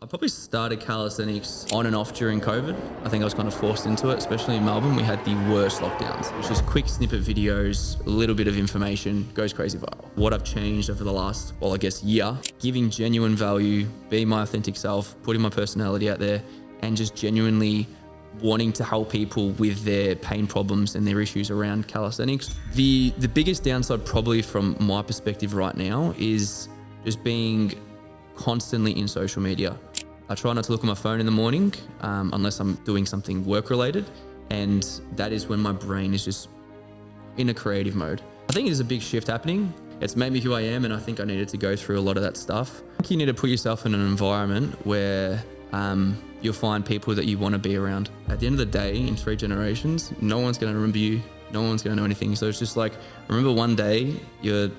probably started calisthenics on and off during COVID. I think I was kind of forced into it, especially in Melbourne. We had the worst lockdowns. It was just quick snippet videos, a little bit of information, goes crazy viral. What I've changed over the last, year, giving genuine value, being my authentic self, putting my personality out there, and just genuinely wanting to help people with their pain problems and their issues around calisthenics. The biggest downside probably from my perspective right now is just being constantly in social media. I try not to look at my phone in the morning unless I'm doing something work related, and that is when my brain is just in a creative mode. I think it is a big shift happening. It's made me who I am, and I think I needed to go through a lot of that stuff. I think you need to put yourself in an environment where you'll find people that you want to be around. At the end of the day, in 3 generations, no one's going to remember you. No one's going to know anything. So it's just like, remember one day you're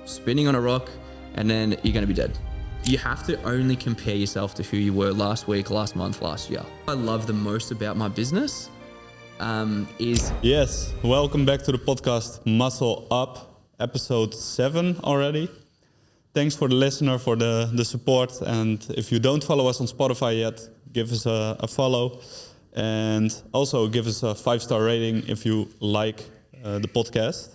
spinning on a rock and then you're going to be dead. You have to only compare yourself to who you were last week, last month, last year. What I love the most about my business is... Yes, welcome back to the podcast Muscle Up, episode 7 already. Thanks for the listener, for the support. And if you don't follow us on Spotify yet, give us a follow. And also give us a 5-star rating if you like the podcast.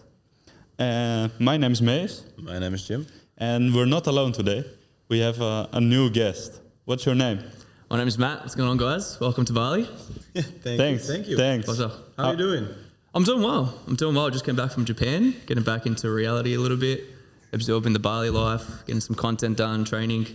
My name is Mees. My name is Jim. And we're not alone today. We have a new guest. What's your name? My name is Matt. What's going on, guys? Welcome to Bali. Thanks. Thank you. Thanks. What's up? How are you doing? I'm doing well. I just came back from Japan, getting back into reality a little bit, absorbing the Bali life, getting some content done, training.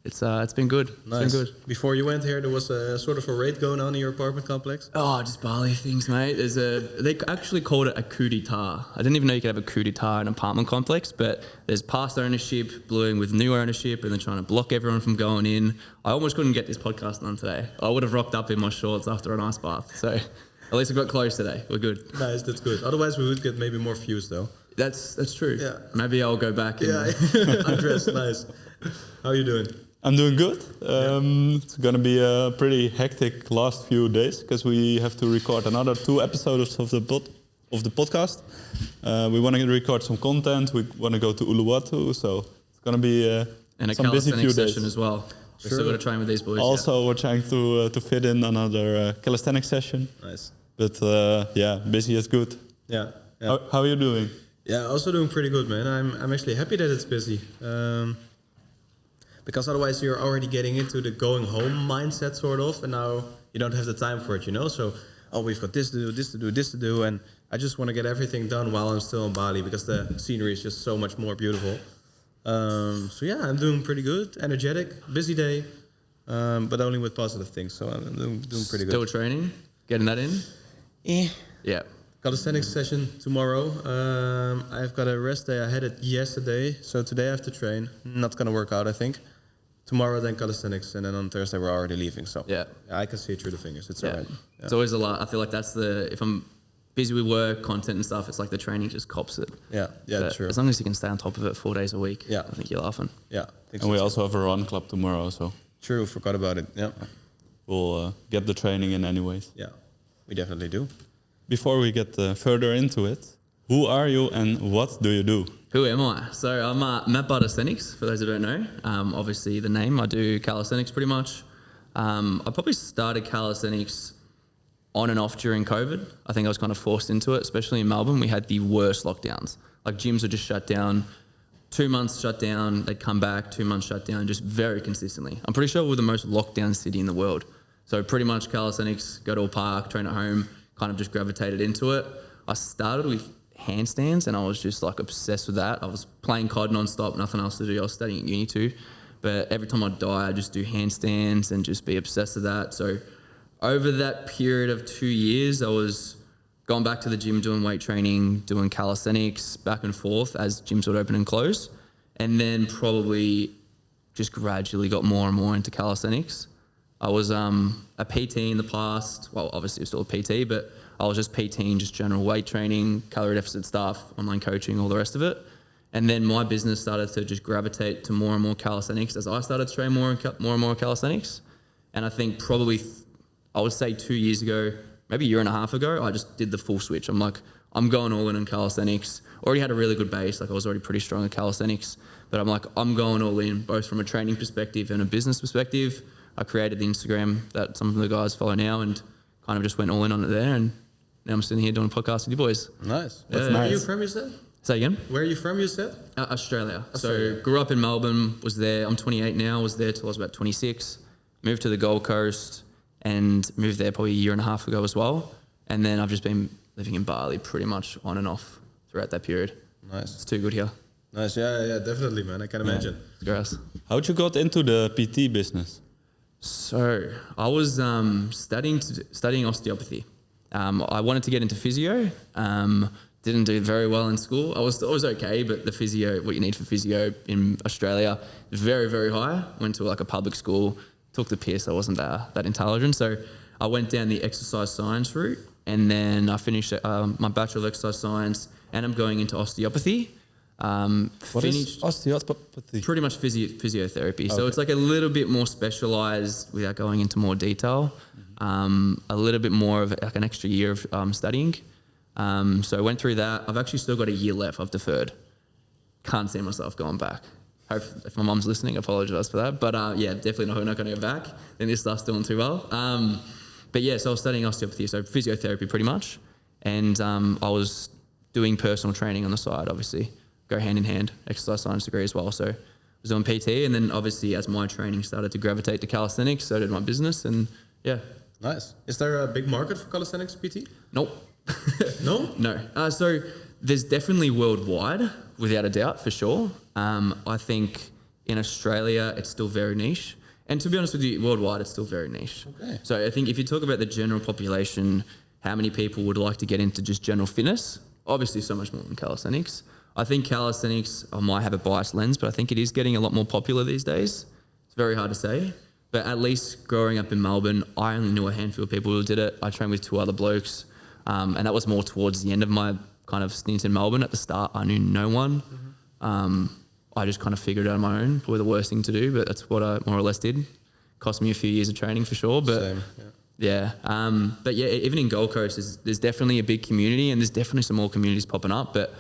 It's been good. Nice. It's been good. Before you went here, there was a sort of a raid going on in your apartment complex. Oh, just Bali things, mate. They actually called it a coup d'etat. I didn't even know you could have a coup d'etat in an apartment complex, but there's past ownership blowing with new ownership and they're trying to block everyone from going in. I almost couldn't get this podcast done today. I would have rocked up in my shorts after an ice bath. So at least I got close today. We're good. Nice, that's good. Otherwise, we would get maybe more views, though. That's true. Yeah. Maybe I'll go back and... Yeah, undressed, nice. How are you doing? I'm doing good. It's going to be a pretty hectic last few days because we have to record another 2 episodes of the podcast. We want to record some content. We want to go to Uluwatu, so it's going to be some busy few days. Session as well. We're still going to train with these boys. Also, we're trying to fit in another calisthenics session. Nice. But busy is good. Yeah. How are you doing? Yeah, also doing pretty good, man. I'm actually happy that it's busy. Because otherwise you're already getting into the going home mindset, sort of, and now you don't have the time for it, you know? So, we've got this to do, this to do, and I just want to get everything done while I'm still in Bali because the scenery is just so much more beautiful. I'm doing pretty good, energetic, busy day, but only with positive things, so I'm doing pretty good. Still training? Getting that in? Yeah. Calisthenics session tomorrow. I've got a rest day. I had it yesterday, so today I have to train. Not going to work out, I think. Tomorrow then calisthenics, and then on Thursday we're already leaving. So yeah, I can see it through the fingers. It's all right. Yeah. It's always a lot. I feel like that's if I'm busy with work, content and stuff, it's like the training just cops it. Yeah, true. As long as you can stay on top of it 4 days a week, yeah, I think you're laughing. Yeah. And we also have a run club tomorrow, so. True, forgot about it. Yeah. We'll get the training in anyways. Yeah, we definitely do. Before we get further into it, who are you and what do you do? Who am I? So I'm Matt Calisthenics, for those who don't know. Obviously the name, I do calisthenics pretty much. I probably started calisthenics on and off during COVID. I think I was kind of forced into it, especially in Melbourne. We had the worst lockdowns. Like gyms were just shut down, 2 months shut down, they'd come back, 2 months shut down, just very consistently. I'm pretty sure we're the most locked down city in the world. So pretty much calisthenics, go to a park, train at home, kind of just gravitated into it. I started with handstands and I was just like obsessed with that. I was playing COD non-stop, nothing else to do. I was studying at uni too. But every time I die, I just do handstands and just be obsessed with that. So over that period of 2 years, I was going back to the gym, doing weight training, doing calisthenics back and forth as gyms would open and close. And then probably just gradually got more and more into calisthenics. I was a PT in the past. Well, obviously it was still a PT, but I was just PTing, just general weight training, calorie deficit stuff, online coaching, all the rest of it. And then my business started to just gravitate to more and more calisthenics as I started to train more and more calisthenics. And I think probably, I would say 2 years ago, maybe a year and a half ago, I just did the full switch. I'm like, I'm going all in on calisthenics. Already had a really good base. Like I was already pretty strong at calisthenics, but I'm like, I'm going all in, both from a training perspective and a business perspective. I created the Instagram that some of the guys follow now, and kind of just went all in on it there. And now I'm sitting here doing a podcast with you boys. Nice. That's Where nice. are you from, you said? Say again? Where are you from, you said? Australia. Australia. So grew up in Melbourne, was there. I'm 28 now, was there till I was about 26. Moved to the Gold Coast and moved there probably a year and a half ago as well. And then I've just been living in Bali pretty much on and off throughout that period. Nice. It's too good here. Nice. Yeah, definitely, man. I can imagine. It's gross. How'd you got into the PT business? So I was studying osteopathy. I wanted to get into physio. Didn't do very well in school. I was okay, but the physio, what you need for physio in Australia, is very, very high. Went to like a public school, took the piss. I wasn't that intelligent. So I went down the exercise science route, and then I finished my Bachelor of Exercise Science, and I'm going into osteopathy. What is osteopathy? Pretty much physiotherapy. So it's like a little bit more specialized without going into more detail. A little bit more of like an extra year of studying. So I went through that. I've actually still got a year left. I've deferred. Can't see myself going back. Hope if my mum's listening, I apologise for that. But yeah, definitely not going to go back. Then this stuff's doing too well. But yeah, so I was studying osteopathy, so physiotherapy pretty much. And I was doing personal training on the side, obviously. Go hand in hand, exercise science degree as well. So I was doing PT, and then obviously as my training started to gravitate to calisthenics, so did my business, and yeah. Nice. Is there a big market for calisthenics PT? Nope. No? No. So there's definitely worldwide, without a doubt, for sure. I think in Australia, it's still very niche. And to be honest with you, worldwide, it's still very niche. Okay. So I think if you talk about the general population, how many people would like to get into just general fitness? Obviously, so much more than calisthenics. I think calisthenics, I might have a biased lens, but I think it is getting a lot more popular these days. It's very hard to say. But at least growing up in Melbourne, I only knew a handful of people who did it. I trained with 2 other blokes. And that was more towards the end of my kind of stint in Melbourne. At the start, I knew no one. I just kind of figured it out on my own. Probably the worst thing to do, but that's what I more or less did. Cost me a few years of training for sure. But Same, yeah. But yeah, even in Gold Coast, there's definitely a big community, and there's definitely some more communities popping up. But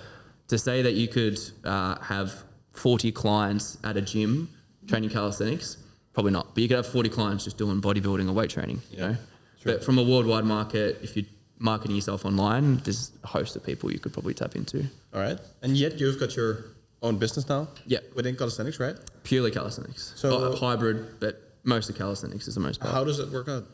to say that you could have 40 clients at a gym training calisthenics, probably not. But you could have 40 clients just doing bodybuilding or weight training, you know. Sure. But from a worldwide market, if you're marketing yourself online, there's a host of people you could probably tap into. All right. And yet you've got your own business now? Yeah. Within calisthenics, right? Purely calisthenics. So hybrid, but mostly calisthenics is the most part. How does it work out?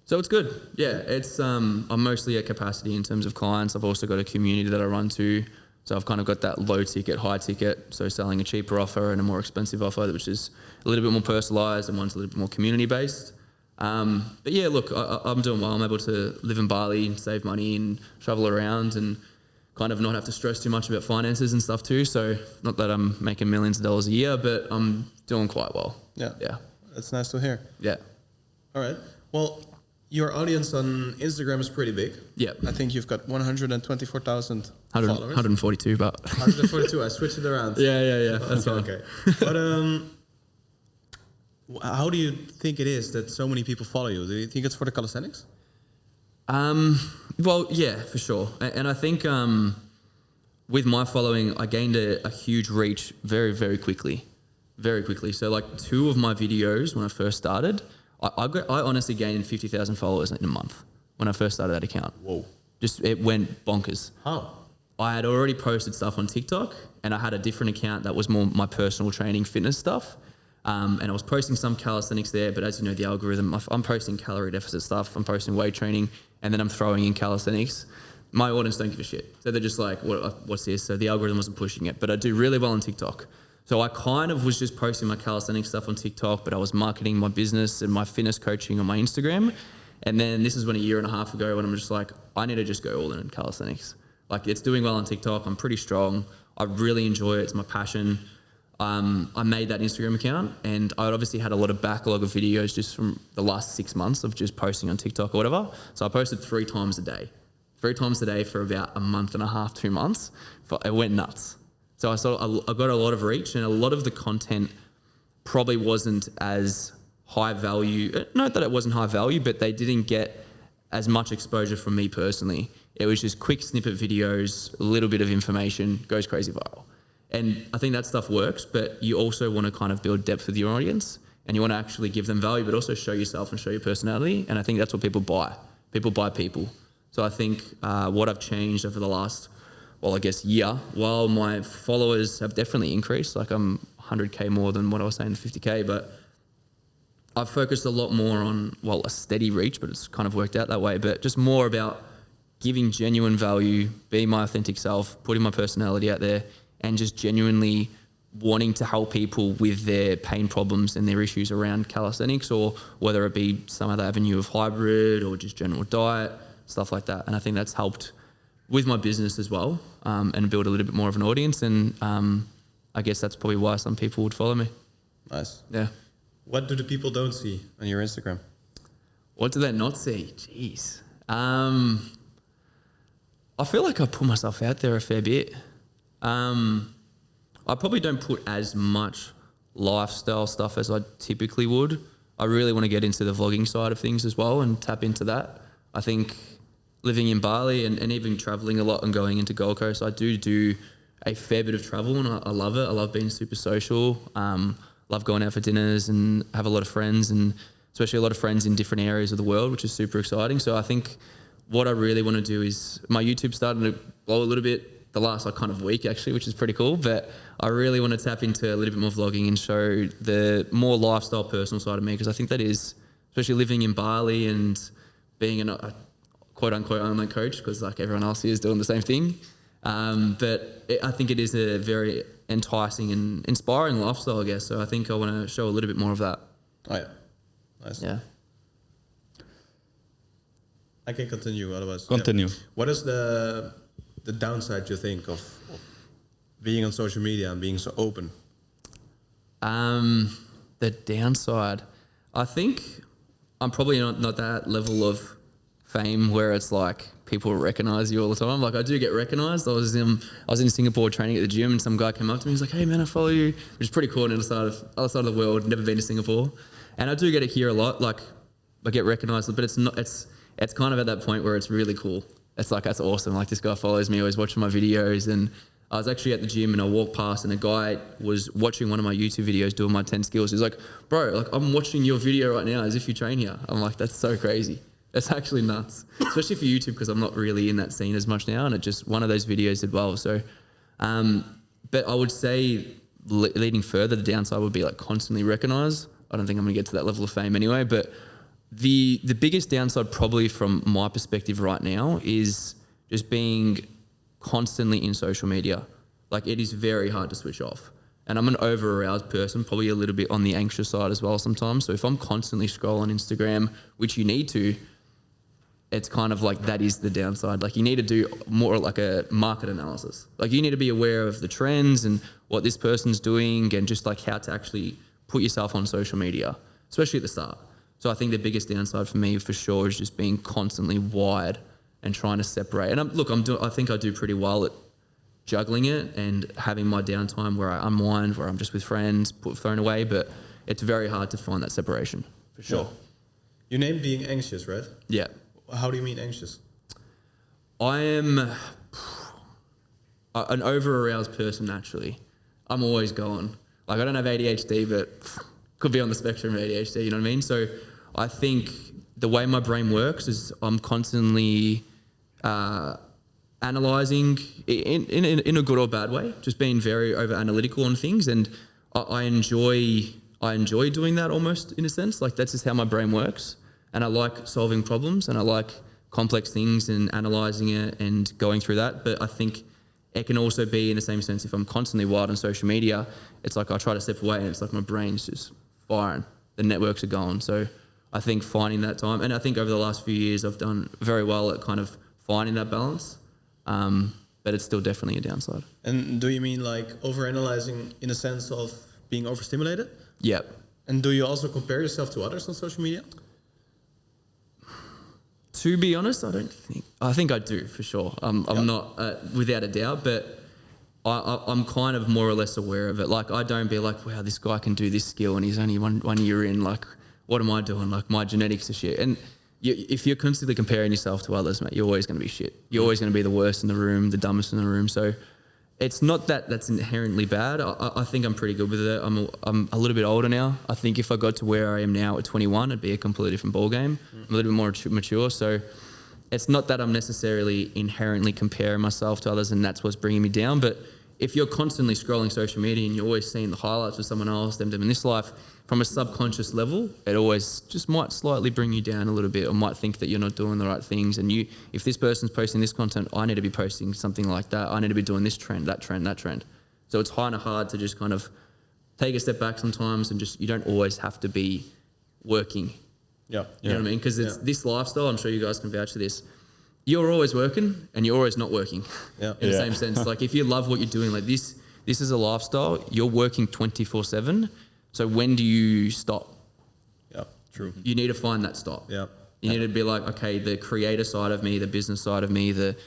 So it's good. Yeah, it's I'm mostly at capacity in terms of clients. I've also got a community that I run to. So I've kind of got that low ticket, high ticket. So selling a cheaper offer and a more expensive offer, which is a little bit more personalized, and one's a little bit more community based. But yeah, look, I'm doing well. I'm able to live in Bali and save money and travel around and kind of not have to stress too much about finances and stuff too. So not that I'm making millions of dollars a year, but I'm doing quite well. Yeah. Yeah. That's nice to hear. Yeah. All right. Well, your audience on Instagram is pretty big. Yeah. I think you've got 124,000 100, followers. 142, but 142. I switched it around. yeah. That's fine. Okay. But how do you think it is that so many people follow you? Do you think it's for the calisthenics? Well, yeah, for sure. And I think with my following, I gained a huge reach very, very quickly. Very quickly. So like 2 of my videos when I first started, I honestly gained 50,000 followers in a month when I first started that account. Whoa. Just, it went bonkers. How? I had already posted stuff on TikTok, and I had a different account that was more my personal training fitness stuff. And I was posting some calisthenics there, but as you know, the algorithm, I'm posting calorie deficit stuff, I'm posting weight training, and then I'm throwing in calisthenics. My audience don't give a shit. So they're just like, what's this? So the algorithm wasn't pushing it, but I do really well on TikTok. So I kind of was just posting my calisthenics stuff on TikTok, but I was marketing my business and my fitness coaching on my Instagram. And then this is when a year and a half ago when I'm just like, I need to just go all in calisthenics. Like it's doing well on TikTok. I'm pretty strong. I really enjoy it. It's my passion. I made that Instagram account, and I obviously had a lot of backlog of videos just from the last 6 months of just posting on TikTok or whatever. So I posted 3 times a day. 3 times a day for about a month and a half, 2 months. It went nuts. So I got a lot of reach, and a lot of the content probably wasn't as high value. Not that it wasn't high value, but they didn't get as much exposure from me personally. It was just quick snippet videos, a little bit of information, goes crazy viral. And I think that stuff works, but you also want to kind of build depth with your audience. and you want to actually give them value, but also show yourself and show your personality. And I think that's what people buy. People buy people. So I think what I've changed over the last, year, while my followers have definitely increased, like I'm 100K more than what I was saying, 50K, but I've focused a lot more on, a steady reach, but it's kind of worked out that way, but just more about giving genuine value, being my authentic self, putting my personality out there, and just genuinely wanting to help people with their pain problems and their issues around calisthenics, or whether it be some other avenue of hybrid or just general diet, stuff like that. And I think that's helped with my business as well, and build a little bit more of an audience. And I guess that's probably why some people would follow me. Nice. Yeah. What do the people don't see on your Instagram? What do they not see? Jeez. I feel like I put myself out there a fair bit. I probably don't put as much lifestyle stuff as I typically would. I really want to get into the vlogging side of things as well and tap into that. I think living in Bali and even traveling a lot and going into Gold Coast, I do a fair bit of travel, and I love it. I love being super social. Love going out for dinners and have a lot of friends, and especially a lot of friends in different areas of the world, which is super exciting. So I think what I really want to do is, my YouTube's starting to blow a little bit the last kind of week actually, which is pretty cool, but I really want to tap into a little bit more vlogging and show the more lifestyle personal side of me, because I think that is, especially living in Bali and being a quote unquote online coach, because like everyone else here is doing the same thing. I think it is a very enticing and inspiring lifestyle, I guess. So I think I want to show a little bit more of that. Oh yeah, nice. Yeah. I can continue otherwise. Continue. Yeah. What is the downside, you think, of being on social media and being so open? The downside, I think I'm probably not that level of fame where it's like people recognize you all the time. Like I do get recognized. I was in Singapore training at the gym, and some guy came up to me. He's like, "Hey man, I follow you," which is pretty cool. On the other side of the world, never been to Singapore, and I do get it here a lot. Like I get recognized, but it's not. It's kind of at that point where it's really cool. It's like, that's awesome. Like this guy follows me, always watching my videos. And I was actually at the gym and I walked past and a guy was watching one of my YouTube videos doing my 10 skills. He's like, "Bro, like I'm watching your video right now as if you train here." I'm like, that's so crazy. That's actually nuts, especially for YouTube, because I'm not really in that scene as much now. And it just, one of those videos did well. So, but I would say leading further, the downside would be like constantly recognized. I don't think I'm gonna get to that level of fame anyway, but the biggest downside probably from my perspective right now is just being constantly in social media. Like it is very hard to switch off. And I'm an over-aroused person, probably a little bit on the anxious side as well sometimes. So if I'm constantly scrolling Instagram, which you need to, it's kind of like that is the downside. Like you need to do more like a market analysis. Like you need to be aware of the trends and what this person's doing and just like how to actually put yourself on social media, especially at the start. So I think the biggest downside for me for sure is just being constantly wired and trying to separate. And I think I do pretty well at juggling it and having my downtime where I unwind, where I'm just with friends, put phone away, but it's very hard to find that separation for sure. Yeah. You named being anxious, right? Yeah. How do you mean anxious? I am an over-aroused person naturally. I'm always going. Like I don't have ADHD, but could be on the spectrum of ADHD, you know what I mean? So I think the way my brain works is I'm constantly analyzing in a good or bad way, just being very over analytical on things. And I enjoy doing that almost in a sense. Like that's just how my brain works. And I like solving problems and I like complex things and analyzing it and going through that. But I think it can also be in the same sense if I'm constantly wired on social media, it's like I try to step away and it's like my brain's just firing. The networks are going. So I think finding that time, and I think over the last few years I've done very well at kind of finding that balance, but it's still definitely a downside. And do you mean like overanalyzing in a sense of being overstimulated? Yep. And do you also compare yourself to others on social media? To be honest, I think I do for sure. I'm not without a doubt, but I'm kind of more or less aware of it. Like I don't be like, wow, this guy can do this skill and he's only one year in. Like, what am I doing? Like my genetics are shit. And if you're constantly comparing yourself to others, mate, you're always going to be shit. You're always going to be the worst in the room, the dumbest in the room. So It's not that that's inherently bad. I think I'm pretty good with it. I'm a little bit older now. I think if I got to where I am now at 21, it'd be a completely different ball game. I'm a little bit more mature, so it's not that I'm necessarily inherently comparing myself to others and that's what's bringing me down. But if you're constantly scrolling social media and you're always seeing the highlights of someone else, them doing this life, from a subconscious level, it always just might slightly bring you down a little bit, or might think that you're not doing the right things. And if this person's posting this content, I need to be posting something like that. I need to be doing this trend, that trend, that trend. So it's kind of hard to just kind of take a step back sometimes and just, you don't always have to be working. Yeah. You know what I mean? Because it's this lifestyle, I'm sure you guys can vouch for this. You're always working and you're always not working in the same sense. Like if you love what you're doing, like this is a lifestyle, you're working 24/7. So when do you stop? Yeah, true. You need to find that stop. Yeah. You need to be like, okay, the creator side of me, the business side of me, the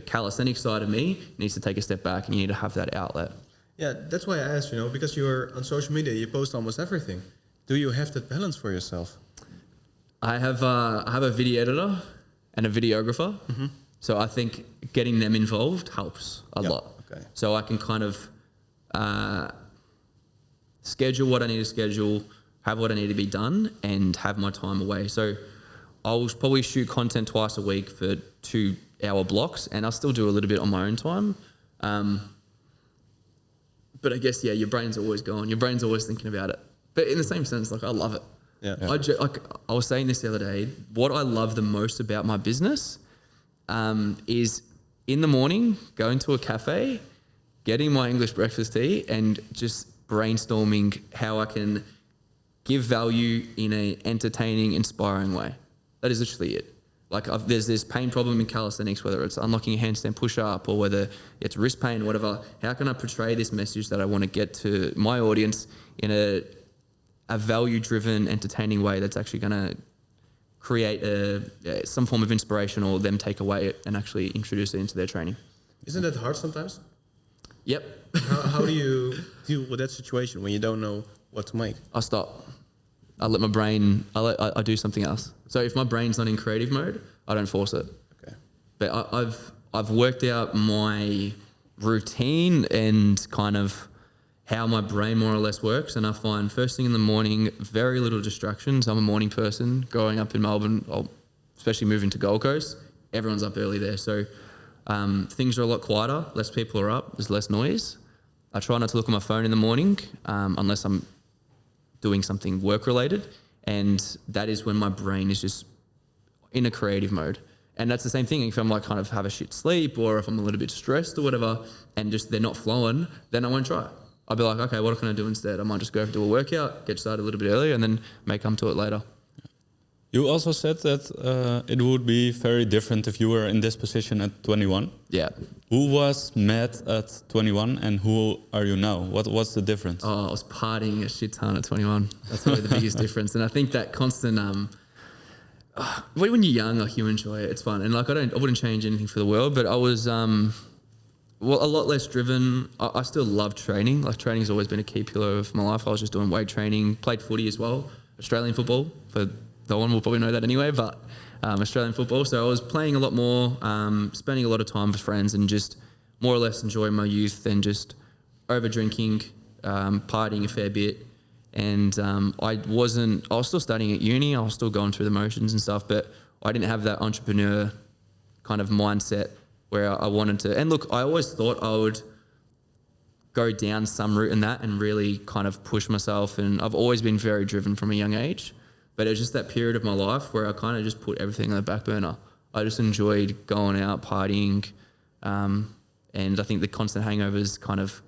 calisthenics side of me needs to take a step back, and you need to have that outlet. Yeah, that's why I asked, because you're on social media, you post almost everything. Do you have that balance for yourself? I have a video editor and a videographer. Mm-hmm. So I think getting them involved helps a lot. Okay. So I can kind of schedule what I need to schedule, have what I need to be done, and have my time away. So I'll probably shoot content twice a week for 2-hour blocks, and I'll still do a little bit on my own time. But I guess, your brain's always going. Your brain's always thinking about it. But in the same sense, like, I love it. Yeah. I was saying this the other day, what I love the most about my business is in the morning, going to a cafe, getting my English breakfast tea, and just brainstorming how I can give value in an entertaining, inspiring way. That is literally it. Like there's this pain problem in calisthenics, whether it's unlocking a handstand push-up or whether it's wrist pain or whatever. How can I portray this message that I want to get to my audience in a value-driven, entertaining way that's actually going to create some form of inspiration, or them take away it and actually introduce it into their training. Isn't that hard sometimes? Yep. How do you deal with that situation when you don't know what to make? I stop. I let my brain, I do something else. So if my brain's not in creative mode, I don't force it. Okay. But I've worked out my routine and kind of how my brain more or less works. And I find first thing in the morning, very little distractions. I'm a morning person. Growing up in Melbourne, especially moving to Gold Coast, everyone's up early there. So things are a lot quieter, less people are up, there's less noise. I try not to look at my phone in the morning unless I'm doing something work related, and that is when my brain is just in a creative mode. And that's the same thing if I'm like kind of have a shit sleep, or if I'm a little bit stressed or whatever, and just they're not flowing, then I won't try it. I'll be like, okay, what can I do instead? I might just go do a workout, get started a little bit earlier, and then may come to it later. You also said that it would be very different if you were in this position at 21. Yeah. Who was Matt at 21 and who are you now? What's the difference? Oh, I was partying a shit ton at 21. That's probably the biggest difference. And I think that constant, when you're young, like you enjoy it, it's fun. And like I wouldn't change anything for the world, but I was a lot less driven. I still love training. Like training's always been a key pillar of my life. I was just doing weight training, played footy as well, Australian football. For no one will probably know that anyway, but Australian football. So I was playing a lot more, spending a lot of time with friends, and just more or less enjoying my youth than just over drinking, partying a fair bit. And I was still studying at uni. I was still going through the motions and stuff, but I didn't have that entrepreneur kind of mindset where I wanted to. And look, I always thought I would go down some route in that and really kind of push myself. And I've always been very driven from a young age. But it was just that period of my life where I kind of just put everything on the back burner. I just enjoyed going out, partying. And I think the constant hangovers kind of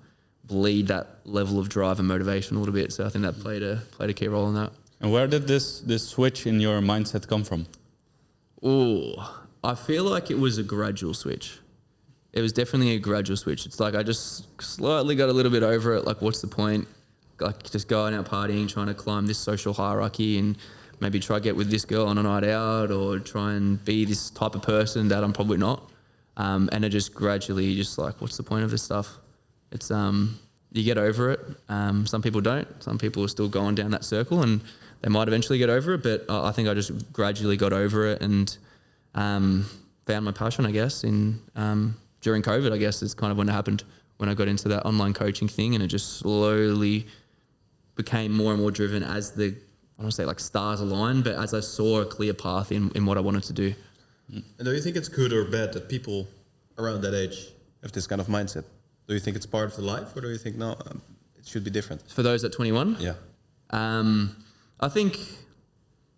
bleed that level of drive and motivation a little bit. So I think that played a key role in that. And where did this switch in your mindset come from? Oh, I feel like it was a gradual switch. It was definitely a gradual switch. It's like I just slightly got a little bit over it. Like, what's the point? Like just going out partying, trying to climb this social hierarchy and maybe try to get with this girl on a night out, or try and be this type of person that I'm probably not. And it just gradually just like, what's the point of this stuff? It's, you get over it. Some people don't. Some people are still going down that circle, and they might eventually get over it. But I think I just gradually got over it and found my passion, I guess, during COVID, I guess, is kind of when it happened. when I got into that online coaching thing, and it just slowly became more and more driven as I don't want to say like stars aligned, but as I saw a clear path in what I wanted to do. And do you think it's good or bad that people around that age have this kind of mindset? Do you think it's part of the life, or do you think no, it should be different? For those at 21? Yeah. I think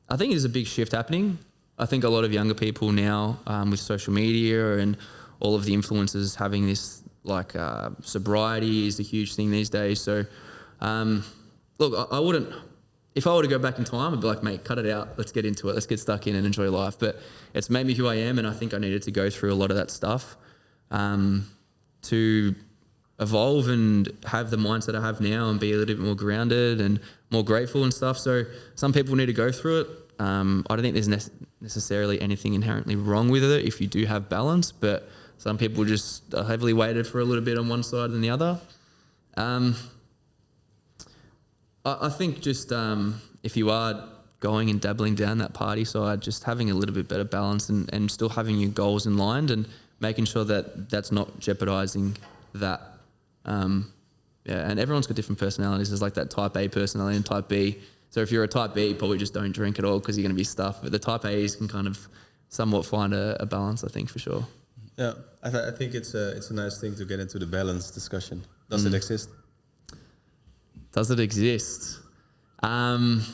it is a big shift happening. I think a lot of younger people now, with social media and all of the influencers having this, like, sobriety is a huge thing these days. So, look, I wouldn't, if I were to go back in time, I'd be like, mate, cut it out. Let's get into it. Let's get stuck in and enjoy life. But it's made me who I am, and I think I needed to go through a lot of that stuff to evolve and have the mindset I have now and be a little bit more grounded and more grateful and stuff. So some people need to go through it. I don't think there's necessarily anything inherently wrong with it if you do have balance, but some people just are heavily weighted for a little bit on one side than the other. I think just if you are going and dabbling down that party side, just having a little bit better balance and still having your goals in line and making sure that that's not jeopardizing that. And everyone's got different personalities. There's like that type A personality and type B. So if you're a type B, probably just don't drink at all because you're going to be stuffed. But the type A's can kind of somewhat find a balance, I think, for sure. Yeah, I think it's a nice thing to get into the balance discussion. Does it exist? Does it exist? It's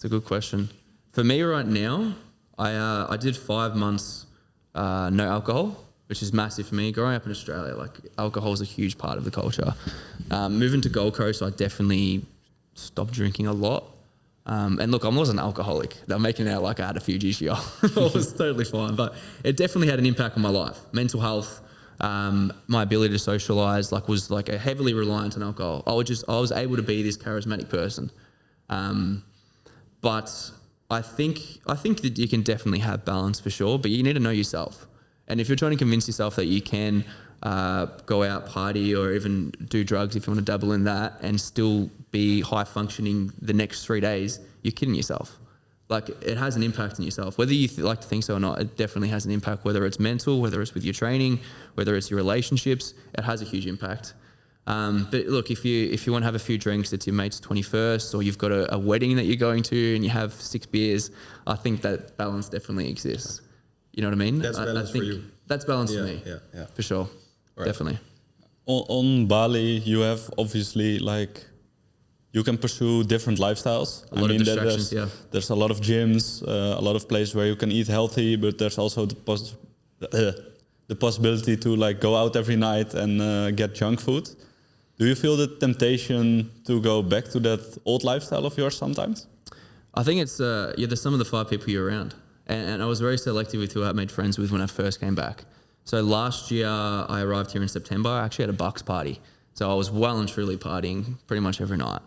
a good question. For me right now, I did 5 months no alcohol, which is massive for me. Growing up in Australia, like alcohol is a huge part of the culture. Moving to Gold Coast, I definitely stopped drinking a lot. And look, I wasn't an alcoholic. They're making it out like I had a few G's year. It was totally fine. But it definitely had an impact on my life. Mental health, my ability to socialize, was like a heavily reliant on alcohol. I was able to be this charismatic person. But I think that you can definitely have balance for sure, but you need to know yourself. And if you're trying to convince yourself that you can go out, party, or even do drugs if you want to dabble in that and still be high functioning the next 3 days, you're kidding yourself. Like, it has an impact on yourself. Whether you like to think so or not, it definitely has an impact, whether it's mental, whether it's with your training, whether it's your relationships, it has a huge impact. But look, if you want to have a few drinks, it's your mate's 21st, or you've got a wedding that you're going to and you have 6 beers, I think that balance definitely exists. You know what I mean? That's balance I think for you. That's balance for me. Yeah. For sure. Right. Definitely. On Bali, you have obviously you can pursue different lifestyles. A lot of distractions, there's a lot of gyms, a lot of places where you can eat healthy, but there's also the possibility to go out every night and get junk food. Do you feel the temptation to go back to that old lifestyle of yours sometimes? I think it's there's some of the 5 people you're around. And I was very selective with who I made friends with when I first came back. So last year, I arrived here in September. I actually had a Bucks party. So I was well and truly partying pretty much every night.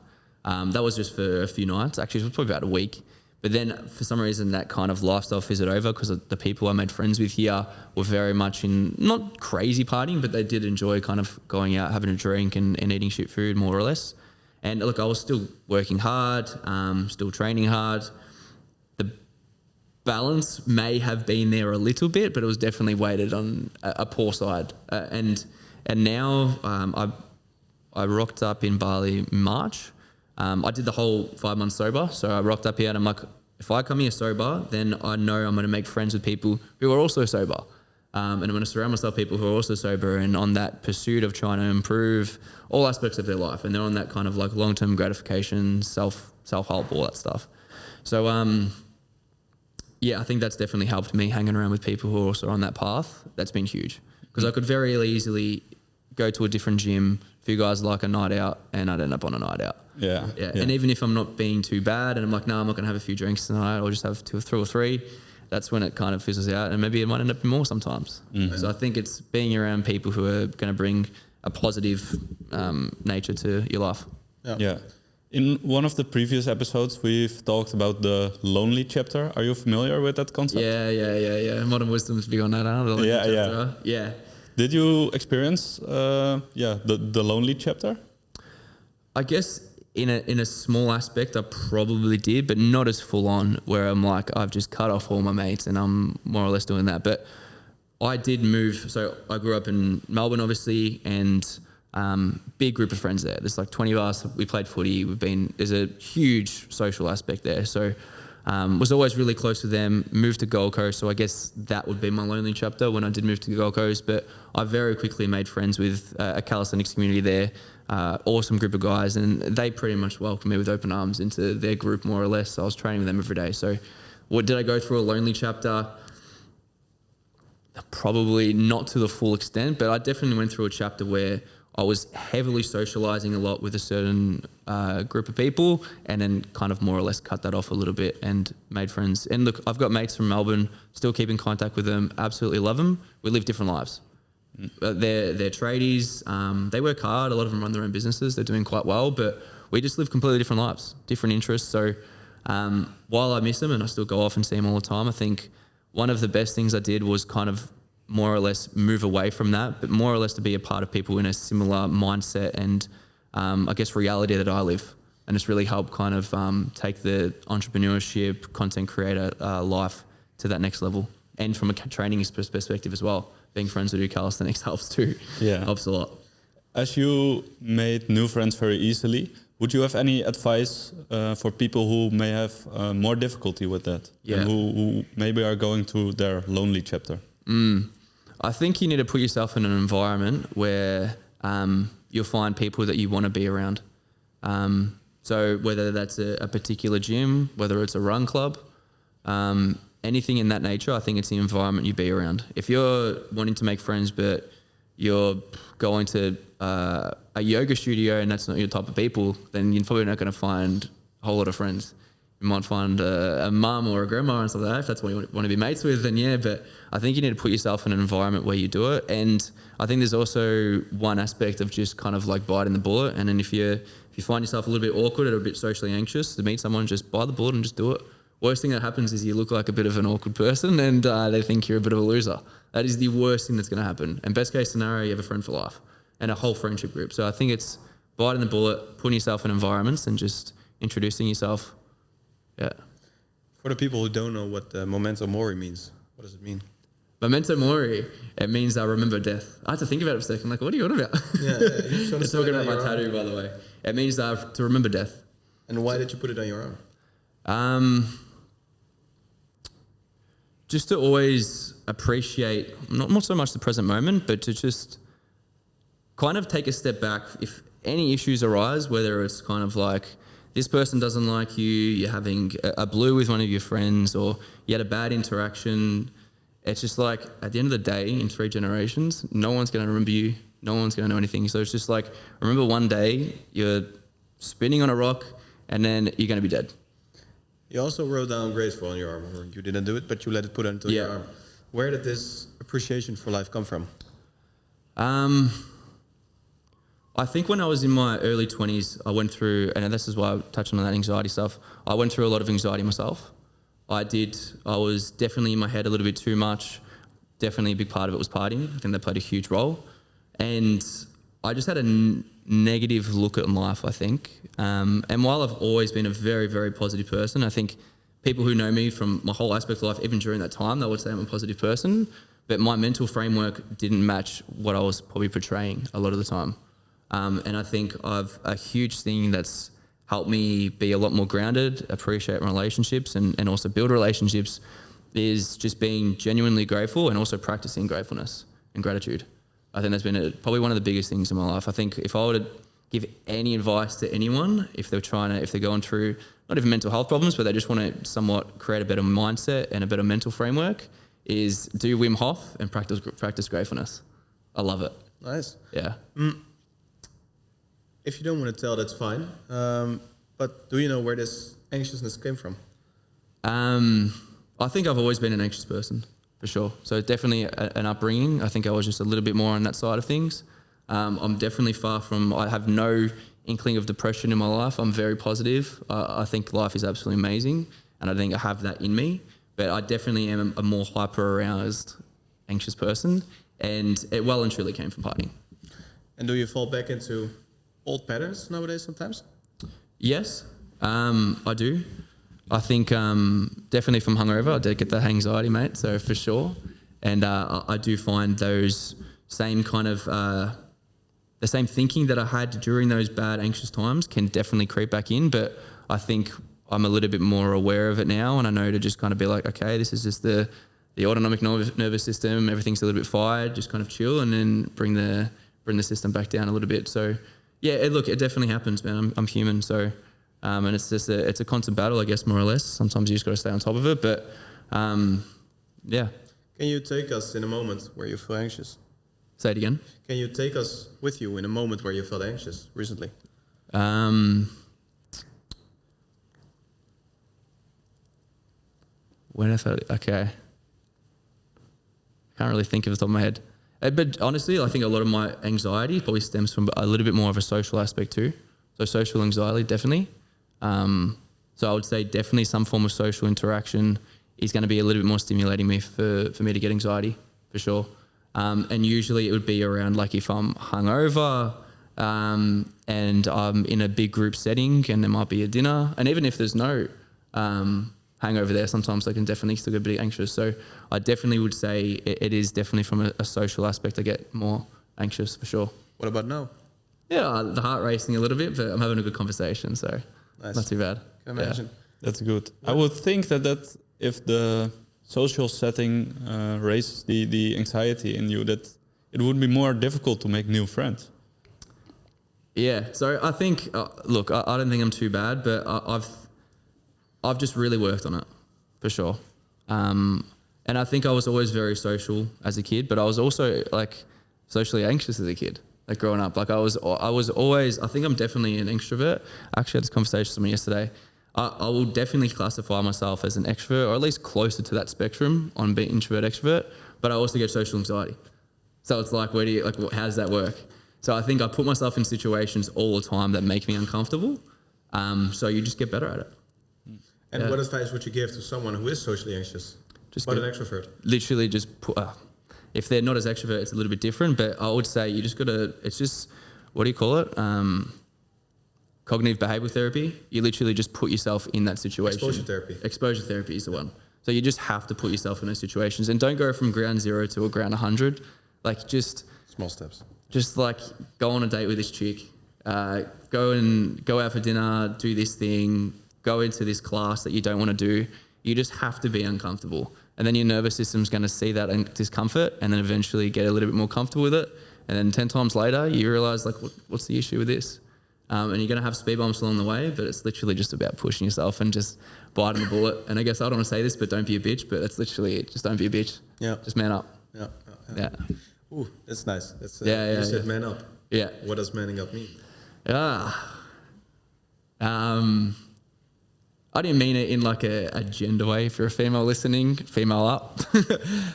That was just for a few nights. Actually, it was probably about a week. But then for some reason, that kind of lifestyle fizzled over because the people I made friends with here were very much in, not crazy partying, but they did enjoy kind of going out, having a drink and eating shit food more or less. And look, I was still working hard, still training hard. Balance may have been there a little bit, but it was definitely weighted on a poor side. And now I rocked up in Bali in March. I did the whole 5 months sober. So I rocked up here and I'm like, if I come here sober, then I know I'm going to make friends with people who are also sober. And I'm going to surround myself with people who are also sober and on that pursuit of trying to improve all aspects of their life. And they're on that kind of long-term gratification, self-help, all that stuff. So, I think that's definitely helped me hanging around with people who are also on that path. That's been huge because I could very easily go to a different gym. If you guys like a night out, and I'd end up on a night out. Yeah. And even if I'm not being too bad, and I'm like, no, I'm not going to have a few drinks tonight. I'll just have 2 or 3. That's when it kind of fizzles out, and maybe it might end up more sometimes. Mm-hmm. So I think it's being around people who are going to bring a positive nature to your life. Yeah. In one of the previous episodes, we've talked about the lonely chapter. Are you familiar with that concept? Yeah. Modern wisdom's big on that, huh? The lonely chapter. Yeah. Did you experience the lonely chapter? I guess in a small aspect I probably did, but not as full on where I'm like I've just cut off all my mates and I'm more or less doing that. But I did move. So I grew up in Melbourne, obviously, and big group of friends there. There's like 20 of us. We played footy. There's a huge social aspect there. So was always really close with them. Moved to Gold Coast. So I guess that would be my lonely chapter when I did move to the Gold Coast. But I very quickly made friends with a calisthenics community there. Awesome group of guys. And they pretty much welcomed me with open arms into their group, more or less. So I was training with them every day. So did I go through a lonely chapter? Probably not to the full extent, but I definitely went through a chapter where I was heavily socializing a lot with a certain group of people, and then kind of more or less cut that off a little bit and made friends. And look, I've got mates from Melbourne, still keep in contact with them, absolutely love them. We live different lives. They're tradies, they work hard, a lot of them run their own businesses, they're doing quite well, but we just live completely different lives, different interests. So while I miss them and I still go off and see them all the time, I think one of the best things I did was kind of more or less move away from that, but more or less to be a part of people in a similar mindset and I guess reality that I live. And it's really helped kind of take the entrepreneurship, content creator life to that next level. And from a training perspective as well, being friends who do calisthenics helps too. Yeah. Helps a lot. As you made new friends very easily, would you have any advice for people who may have more difficulty with that? Yeah. And who maybe are going through their lonely chapter? I think you need to put yourself in an environment where you'll find people that you want to be around. So whether that's a particular gym, whether it's a run club, anything in that nature, I think it's the environment you be around. If you're wanting to make friends, but you're going to a yoga studio and that's not your type of people, then you're probably not going to find a whole lot of friends. You might find a mum or a grandma and stuff like that. If that's what you want to be mates with, then yeah. But I think you need to put yourself in an environment where you do it. And I think there's also one aspect of just kind of like biting the bullet. And then if you find yourself a little bit awkward or a bit socially anxious to meet someone, just bite the bullet and just do it. Worst thing that happens is you look like a bit of an awkward person and they think you're a bit of a loser. That is the worst thing that's going to happen. And best case scenario, you have a friend for life and a whole friendship group. So I think it's biting the bullet, putting yourself in environments and just introducing yourself. Yeah. For the people who don't know what memento mori means, what does it mean? Memento mori, it means I remember death. I had to think about it for a second. Like, what are you on about? Yeah, you just talking about my tattoo, by the way. It means to remember death. And why did you put it on your arm? Just to always appreciate, not so much the present moment, but to just kind of take a step back. If any issues arise, whether it's kind of like this person doesn't like you, you're having a blue with one of your friends, or you had a bad interaction, it's just like at the end of the day, in 3 generations, no one's going to remember you, no one's going to know anything. So it's just like, remember one day you're spinning on a rock and then you're going to be dead. You also wrote down graceful on your arm, or you didn't do it, but you let it put it onto your arm. Where did this appreciation for life come from? I think when I was in my early 20s, I went through, and this is why I touched on that anxiety stuff, I went through a lot of anxiety myself. I was definitely in my head a little bit too much. Definitely a big part of it was partying. I think that played a huge role. And I just had a negative look at life, I think. And while I've always been a very, very positive person, I think people who know me from my whole aspect of life, even during that time, they would say I'm a positive person. But my mental framework didn't match what I was probably portraying a lot of the time. And I think a huge thing that's helped me be a lot more grounded, appreciate relationships and also build relationships is just being genuinely grateful and also practicing gratefulness and gratitude. I think that's been probably one of the biggest things in my life. I think if I were to give any advice to anyone, if they're going through not even mental health problems, but they just want to somewhat create a better mindset and a better mental framework, is do Wim Hof and practice gratefulness. I love it. Nice. Yeah. If you don't want to tell, that's fine. But do you know where this anxiousness came from? I think I've always been an anxious person, for sure. So definitely an upbringing. I think I was just a little bit more on that side of things. I'm definitely I have no inkling of depression in my life. I'm very positive. I think life is absolutely amazing. And I think I have that in me. But I definitely am a more hyper-aroused, anxious person. And it well and truly came from partying. And do you fall back into old patterns nowadays sometimes? Yes, I do. I think definitely from hungover, I did get that anxiety, mate, so for sure. And I do find those same kind of, the same thinking that I had during those bad anxious times can definitely creep back in. But I think I'm a little bit more aware of it now, and I know to just kind of be like, okay, this is just the autonomic nervous system. Everything's a little bit fired. Just kind of chill, and then bring the system back down a little bit. So yeah, it definitely happens, man. I'm human, so and it's just it's a constant battle, I guess, more or less. Sometimes you just got to stay on top of it, but yeah. Can you take us in a moment where you feel anxious? Say it again. Can you take us with you in a moment where you felt anxious recently? When I felt okay, I can't really think of it off the top of my head. But honestly, I think a lot of my anxiety probably stems from a little bit more of a social aspect too. So social anxiety, definitely. So I would say definitely some form of social interaction is going to be a little bit more stimulating me for me to get anxiety, for sure. And usually it would be around like if I'm hungover and I'm in a big group setting and there might be a dinner, and even if there's no hangover there, sometimes I can definitely still get a bit anxious. So I definitely would say it is definitely from a social aspect I get more anxious, for sure. What about now? Yeah, the heart racing a little bit, but I'm having a good conversation, so Nice. not too bad. Can imagine. That's good. I would think that if the social setting raises the anxiety in you, that it would be more difficult to make new friends. Yeah, so I think, look, I don't think I'm too bad, but I've just really worked on it, for sure. And I think I was always very social as a kid, but I was also like socially anxious as a kid, like growing up. Like I was always, I think I'm definitely an extrovert. I actually had this conversation with someone yesterday. I will definitely classify myself as an extrovert, or at least closer to that spectrum on being introvert, extrovert, but I also get social anxiety. So it's like, how does that work? So I think I put myself in situations all the time that make me uncomfortable. So you just get better at it. And what advice would you give to someone who is socially anxious, but an extrovert? Literally just put, if they're not as extrovert, it's a little bit different, but I would say you just got to, it's just, what do you call it? Cognitive behavioral therapy. You literally just put yourself in that situation. Exposure therapy. Exposure therapy is the one. So you just have to put yourself in those situations, and don't go from ground zero to a ground 100. Like just Small steps. Just like go on a date with this chick, go out for dinner, do this thing, go into this class that you don't want to do. You just have to be uncomfortable. And then your nervous system's going to see that discomfort and then eventually get a little bit more comfortable with it. And then 10 times later, you realize like, what's the issue with this? And you're going to have speed bumps along the way, but it's literally just about pushing yourself and just biting the bullet. And I guess I don't want to say this, but don't be a bitch, but that's literally it. Just don't be a bitch. Yeah. Just man up. Yeah. Ooh, that's nice. That's you said man up. Yeah. What does manning up mean? I didn't mean it in like a gender way. If you're a female listening, female up.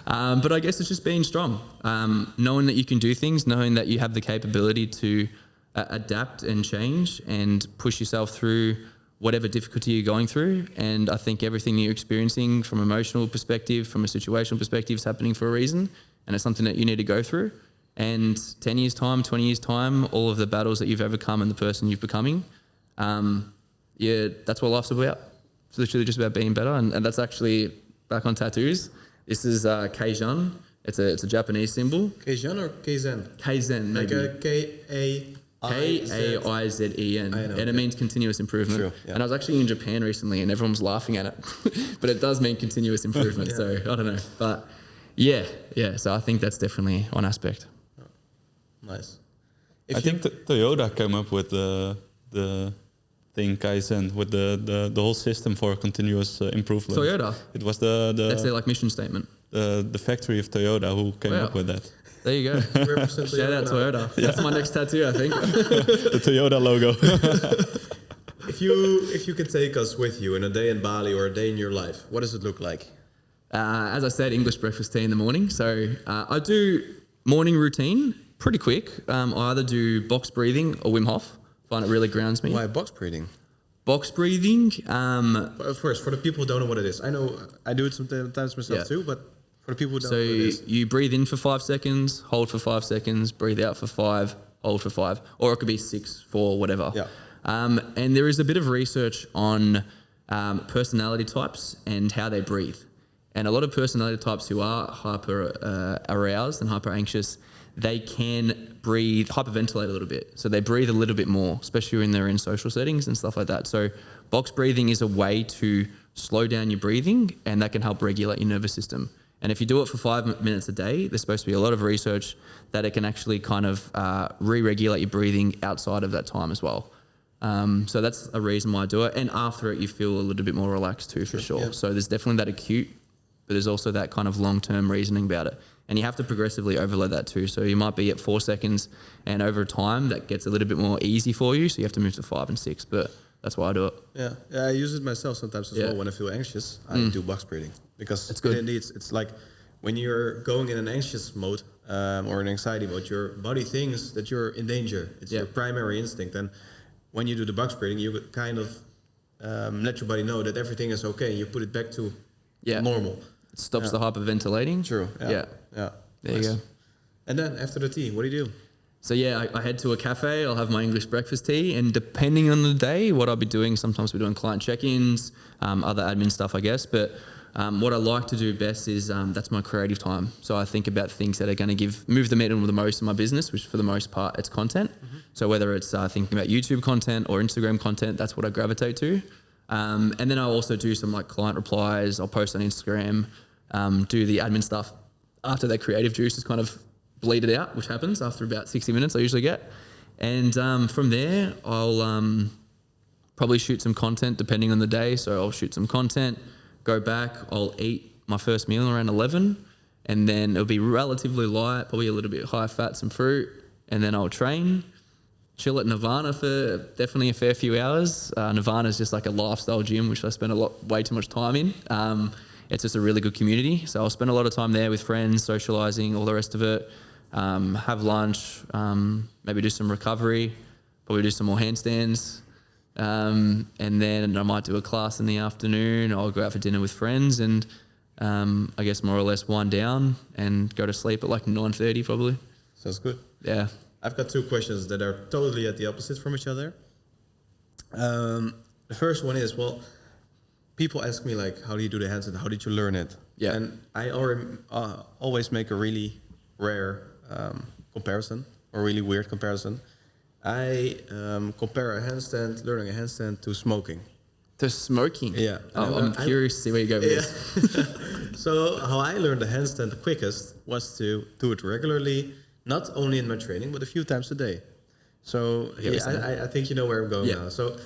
But I guess it's just being strong. Knowing that you can do things, knowing that you have the capability to adapt and change and push yourself through whatever difficulty you're going through. And I think everything you're experiencing from an emotional perspective, from a situational perspective, is happening for a reason. And it's something that you need to go through. And 10 years' time, 20 years' time, all of the battles that you've overcome and the person you're becoming, that's what life's about. It's literally just about being better. And that's actually back on tattoos. This is Keizen. It's a Japanese symbol. Keizen or Keizen? Keizen, maybe. Like K-A-I-Z-E-N. And it means continuous improvement. True, yeah. And I was actually in Japan recently and everyone was laughing at it. But it does mean continuous improvement. Yeah. So I don't know. But yeah. So I think that's definitely one aspect. Nice. I think Toyota came up with the thing Kaizen, with the whole system for continuous improvement. Toyota? It was that's their like mission statement. The factory of Toyota who came up with that. There you go. Shout out Toyota. That's my next tattoo, I think. The Toyota logo. If you could take us with you in a day in Bali or a day in your life, what does it look like? As I said, English breakfast tea in the morning. So I do morning routine pretty quick. I either do box breathing or Wim Hof. Find it really grounds me. Why box breathing? Box breathing. First, for the people who don't know what it is, I know I do it sometimes myself too, but for the people who don't know what it is. So you breathe in for 5 seconds, hold for 5 seconds, breathe out for 5, hold for 5, or it could be 6, 4, whatever. Yeah. And there is a bit of research on personality types and how they breathe. And a lot of personality types who are hyper aroused and hyper anxious, they can breathe, hyperventilate a little bit. So they breathe a little bit more, especially when they're in social settings and stuff like that. So box breathing is a way to slow down your breathing, and that can help regulate your nervous system. And if you do it for 5 minutes a day, there's supposed to be a lot of research that it can actually kind of re-regulate your breathing outside of that time as well. So that's a reason why I do it. And after it, you feel a little bit more relaxed too, for sure. Yeah. So there's definitely that acute, but there's also that kind of long-term reasoning about it. And you have to progressively overload that too. So you might be at 4 seconds, and over time that gets a little bit more easy for you. So you have to move to 5 and 6, but that's why I do it. Yeah, I use it myself sometimes as well. When I feel anxious, I do box breathing, because it's good. Indeed, it's like when you're going in an anxious mode or an anxiety mode, your body thinks that you're in danger. It's your primary instinct. And when you do the box breathing, you kind of let your body know that everything is okay. You put it back to normal. It stops the hyperventilating. True. Yeah. There you go. And then after the tea, what do you do? So I head to a cafe. I'll have my English breakfast tea, and depending on the day, what I'll be doing, sometimes we're doing client check-ins, other admin stuff, I guess. But what I like to do best is that's my creative time. So I think about things that are going to move the needle the most in my business, which for the most part, it's content. Mm-hmm. So whether it's thinking about YouTube content or Instagram content, that's what I gravitate to. And then I'll also do some like client replies. I'll post on Instagram, do the admin stuff after that creative juice is kind of bleeded out, which happens after about 60 minutes I usually get. And from there, I'll probably shoot some content depending on the day. So I'll shoot some content, go back, I'll eat my first meal around 11, and then it'll be relatively light, probably a little bit high fat, some fruit, and then I'll train, chill at Nirvana for definitely a fair few hours. Nirvana is just like a lifestyle gym, which I spend way too much time in. It's just a really good community. So I'll spend a lot of time there with friends, socializing, all the rest of it. Have lunch, maybe do some recovery, probably do some more handstands. And then I might do a class in the afternoon. I'll go out for dinner with friends, and I guess more or less wind down and go to sleep at like 9:30 probably. Sounds good. Yeah. I've got two questions that are totally at the opposite from each other. The first one is, well, people ask me like, how do you do the handstand? How did you learn it? Yeah. And I always make a really rare comparison, or really weird comparison. I compare learning a handstand to smoking. To smoking? Yeah. I'm curious to see where you go with this. So how I learned the handstand the quickest was to do it regularly, not only in my training, but a few times a day. So I think you know where I'm going now. So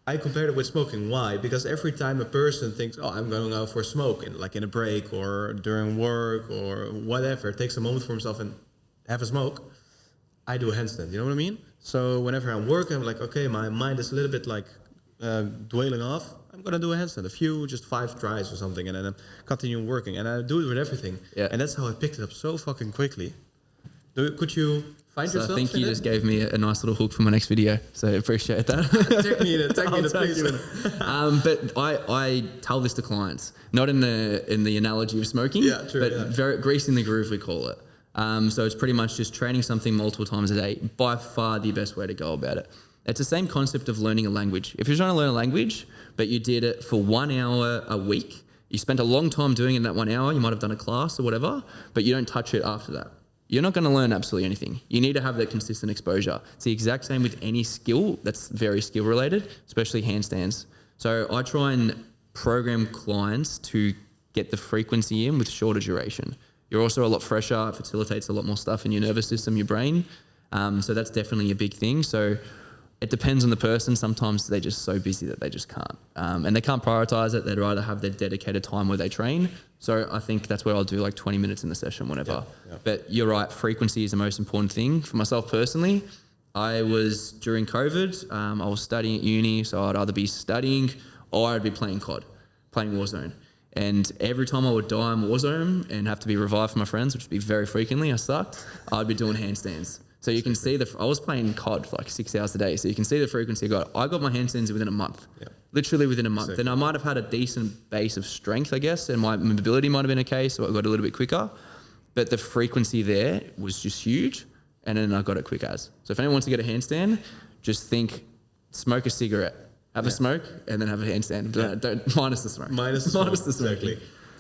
I compared it with smoking. Why? Because every time a person thinks, oh, I'm going out for a smoke, like in a break or during work or whatever, takes a moment for himself and have a smoke, I do a handstand. You know what I mean? So whenever I'm working, I'm like, okay, my mind is a little bit like dwelling off. I'm going to do a handstand, just 5 tries or something, and then I'm continuing working. And I do it with everything. Yeah. And that's how I picked it up so fucking quickly. Could you find yourself? I think you just gave me a nice little hook for my next video, so I appreciate that. Tag me in it, please. But I tell this to clients, not in the analogy of smoking, but very greasing the groove, we call it. So it's pretty much just training something multiple times a day, by far the best way to go about it. It's the same concept of learning a language. If you're trying to learn a language, but you did it for 1 hour a week, you spent a long time doing it in that 1 hour, you might have done a class or whatever, but you don't touch it after that. You're not going to learn absolutely anything. You need to have that consistent exposure. It's the exact same with any skill that's very skill related, especially handstands. So I try and program clients to get the frequency in with shorter duration. You're also a lot fresher, it facilitates a lot more stuff in your nervous system, your brain. So that's definitely a big thing. So it depends on the person. Sometimes they're just so busy that they just can't. And they can't prioritize it. They'd rather have their dedicated time where they train. So I think that's where I'll do like 20 minutes in the session, whenever. Yeah. But you're right, frequency is the most important thing. For myself personally, during COVID, I was studying at uni, so I'd either be studying or I'd be playing COD, playing Warzone. And every time I would die in Warzone and have to be revived from my friends, which would be very frequently, I sucked, I'd be doing handstands. So you can see I was playing COD for like 6 hours a day. So you can see the frequency I got. I got my handstands within a month, literally within a month. Exactly. And I might have had a decent base of strength, I guess, and my mobility might have been okay. So I got a little bit quicker, but the frequency there was just huge. And then I got it quick as. So if anyone wants to get a handstand, just think, smoke a cigarette, have a smoke, and then have a handstand. Don't minus the smoke. Minus the smoke. Exactly.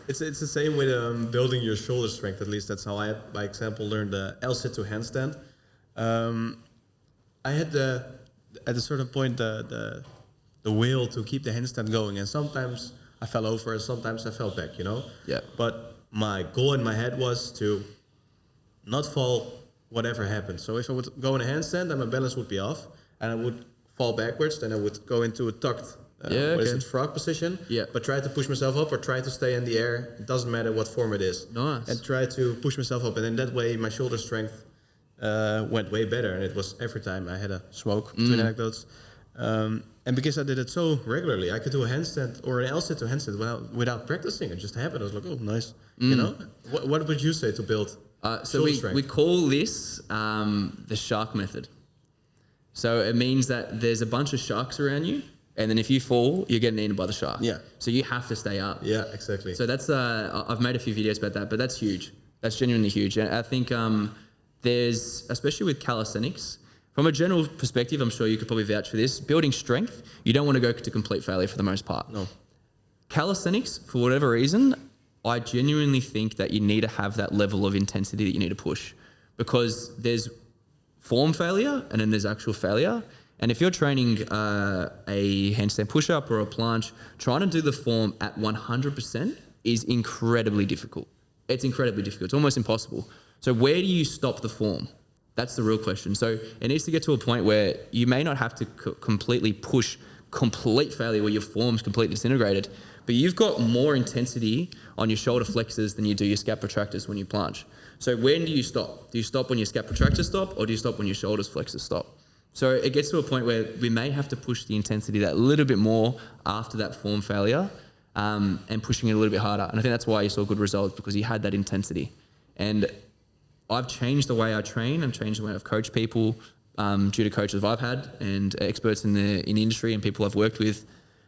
It's the same with building your shoulder strength. At least that's how I, by example, learned the L-sit to handstand. I had at a certain point the will to keep the handstand going, and sometimes I fell over, and sometimes I fell back. Yeah. But my goal in my head was to not fall whatever happened. So if I would go in a handstand, then my balance would be off, and I would fall backwards. Then I would go into a tucked, frog position. Yeah. But try to push myself up or try to stay in the air. It doesn't matter what form it is. Nice. And try to push myself up, and in that way, my shoulder strength went way better. And it was every time I had a smoke between anecdotes. And because I did it so regularly, I could do a handstand or an L-sit to handstand without practicing. It just happened. I was like, oh, nice. What would you say to build so we call this the shark method. So it means that there's a bunch of sharks around you, and then if you fall, you're getting eaten by the shark. Yeah. So you have to stay up. Yeah, exactly. So that's I've made a few videos about that, but that's huge. That's genuinely huge. And I think there's, especially with calisthenics, from a general perspective, I'm sure you could probably vouch for this, building strength, you don't want to go to complete failure for the most part. No. Calisthenics, for whatever reason, I genuinely think that you need to have that level of intensity that you need to push, because there's form failure and then there's actual failure. And if you're training a handstand push-up or a planche, trying to do the form at 100% is incredibly difficult. It's incredibly difficult. It's almost impossible. So where do you stop the form? That's the real question. So it needs to get to a point where you may not have to completely push complete failure where your form's completely disintegrated, but you've got more intensity on your shoulder flexors than you do your scap protractors when you planche. So when do you stop? Do you stop when your scap protractors stop, or do you stop when your shoulders flexors stop? So it gets to a point where we may have to push the intensity that little bit more after that form failure, and pushing it a little bit harder. And I think that's why you saw good results, because you had that intensity. And I've changed the way I train and changed the way I've coached people due to coaches I've had and experts in the industry and people I've worked with.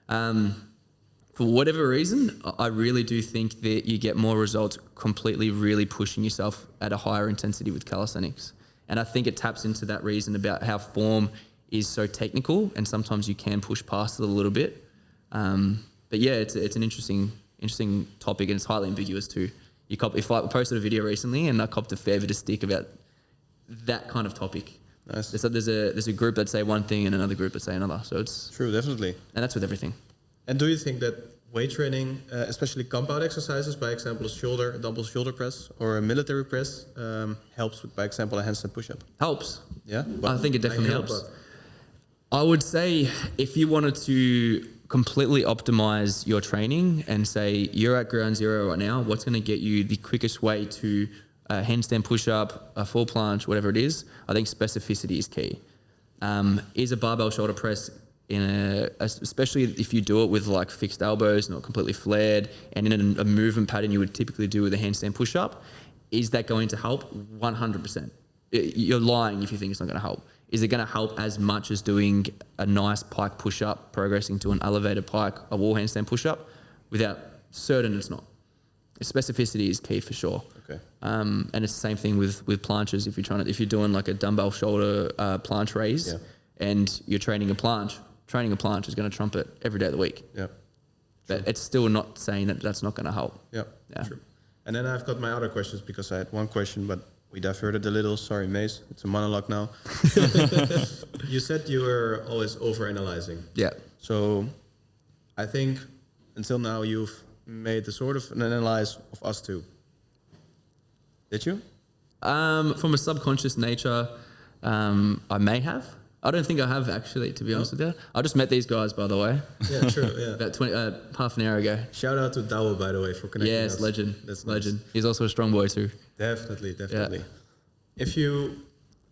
For whatever reason, I really do think that you get more results completely really pushing yourself at a higher intensity with calisthenics. And I think it taps into that reason about how form is so technical, and sometimes you can push past it a little bit. But yeah, it's an interesting topic, and it's highly ambiguous too. If I posted a video recently and I copped a fair bit of stick about that kind of topic. Nice. There's a group that say one thing and another group that say another. So it's true, definitely. And that's with everything. And do you think that weight training, especially compound exercises, by example, a double shoulder press or a military press, helps with, by example, a handstand push-up? Helps. Yeah? I think it definitely helps. I would say if you wanted to completely optimize your training and say you're at ground zero right now, what's going to get you the quickest way to a handstand push-up, a full planche, whatever it is, I think specificity is key. Is a barbell shoulder press, especially if you do it with like fixed elbows, not completely flared, and in a movement pattern you would typically do with a handstand push-up, is that going to help? 100%. You're lying if you think it's not going to help. Is it going to help as much as doing a nice pike push-up, progressing to an elevated pike, a wall handstand push-up? Without certain, it's not. Specificity is key for sure. Okay. And it's the same thing with planches. If you're doing like a dumbbell shoulder planche raise, and you're training a planche is going to trump it every day of the week. Yeah. But it's still not saying that that's not going to help. Yeah. True. And then I've got my other questions, because I had one question, but we diverted a little. Sorry, Mees. It's a monologue now. You said you were always overanalyzing. Yeah. So I think until now you've made the sort of an analyze of us two. Did you? From a subconscious nature, I may have. I don't think I have, actually, to be honest with you. I just met these guys, by the way. Yeah, true. Yeah. About half an hour ago. Shout out to Dawo, by the way, for connecting us. Yes, legend. That's legend. Nice. He's also a strong boy too. Definitely. Yeah.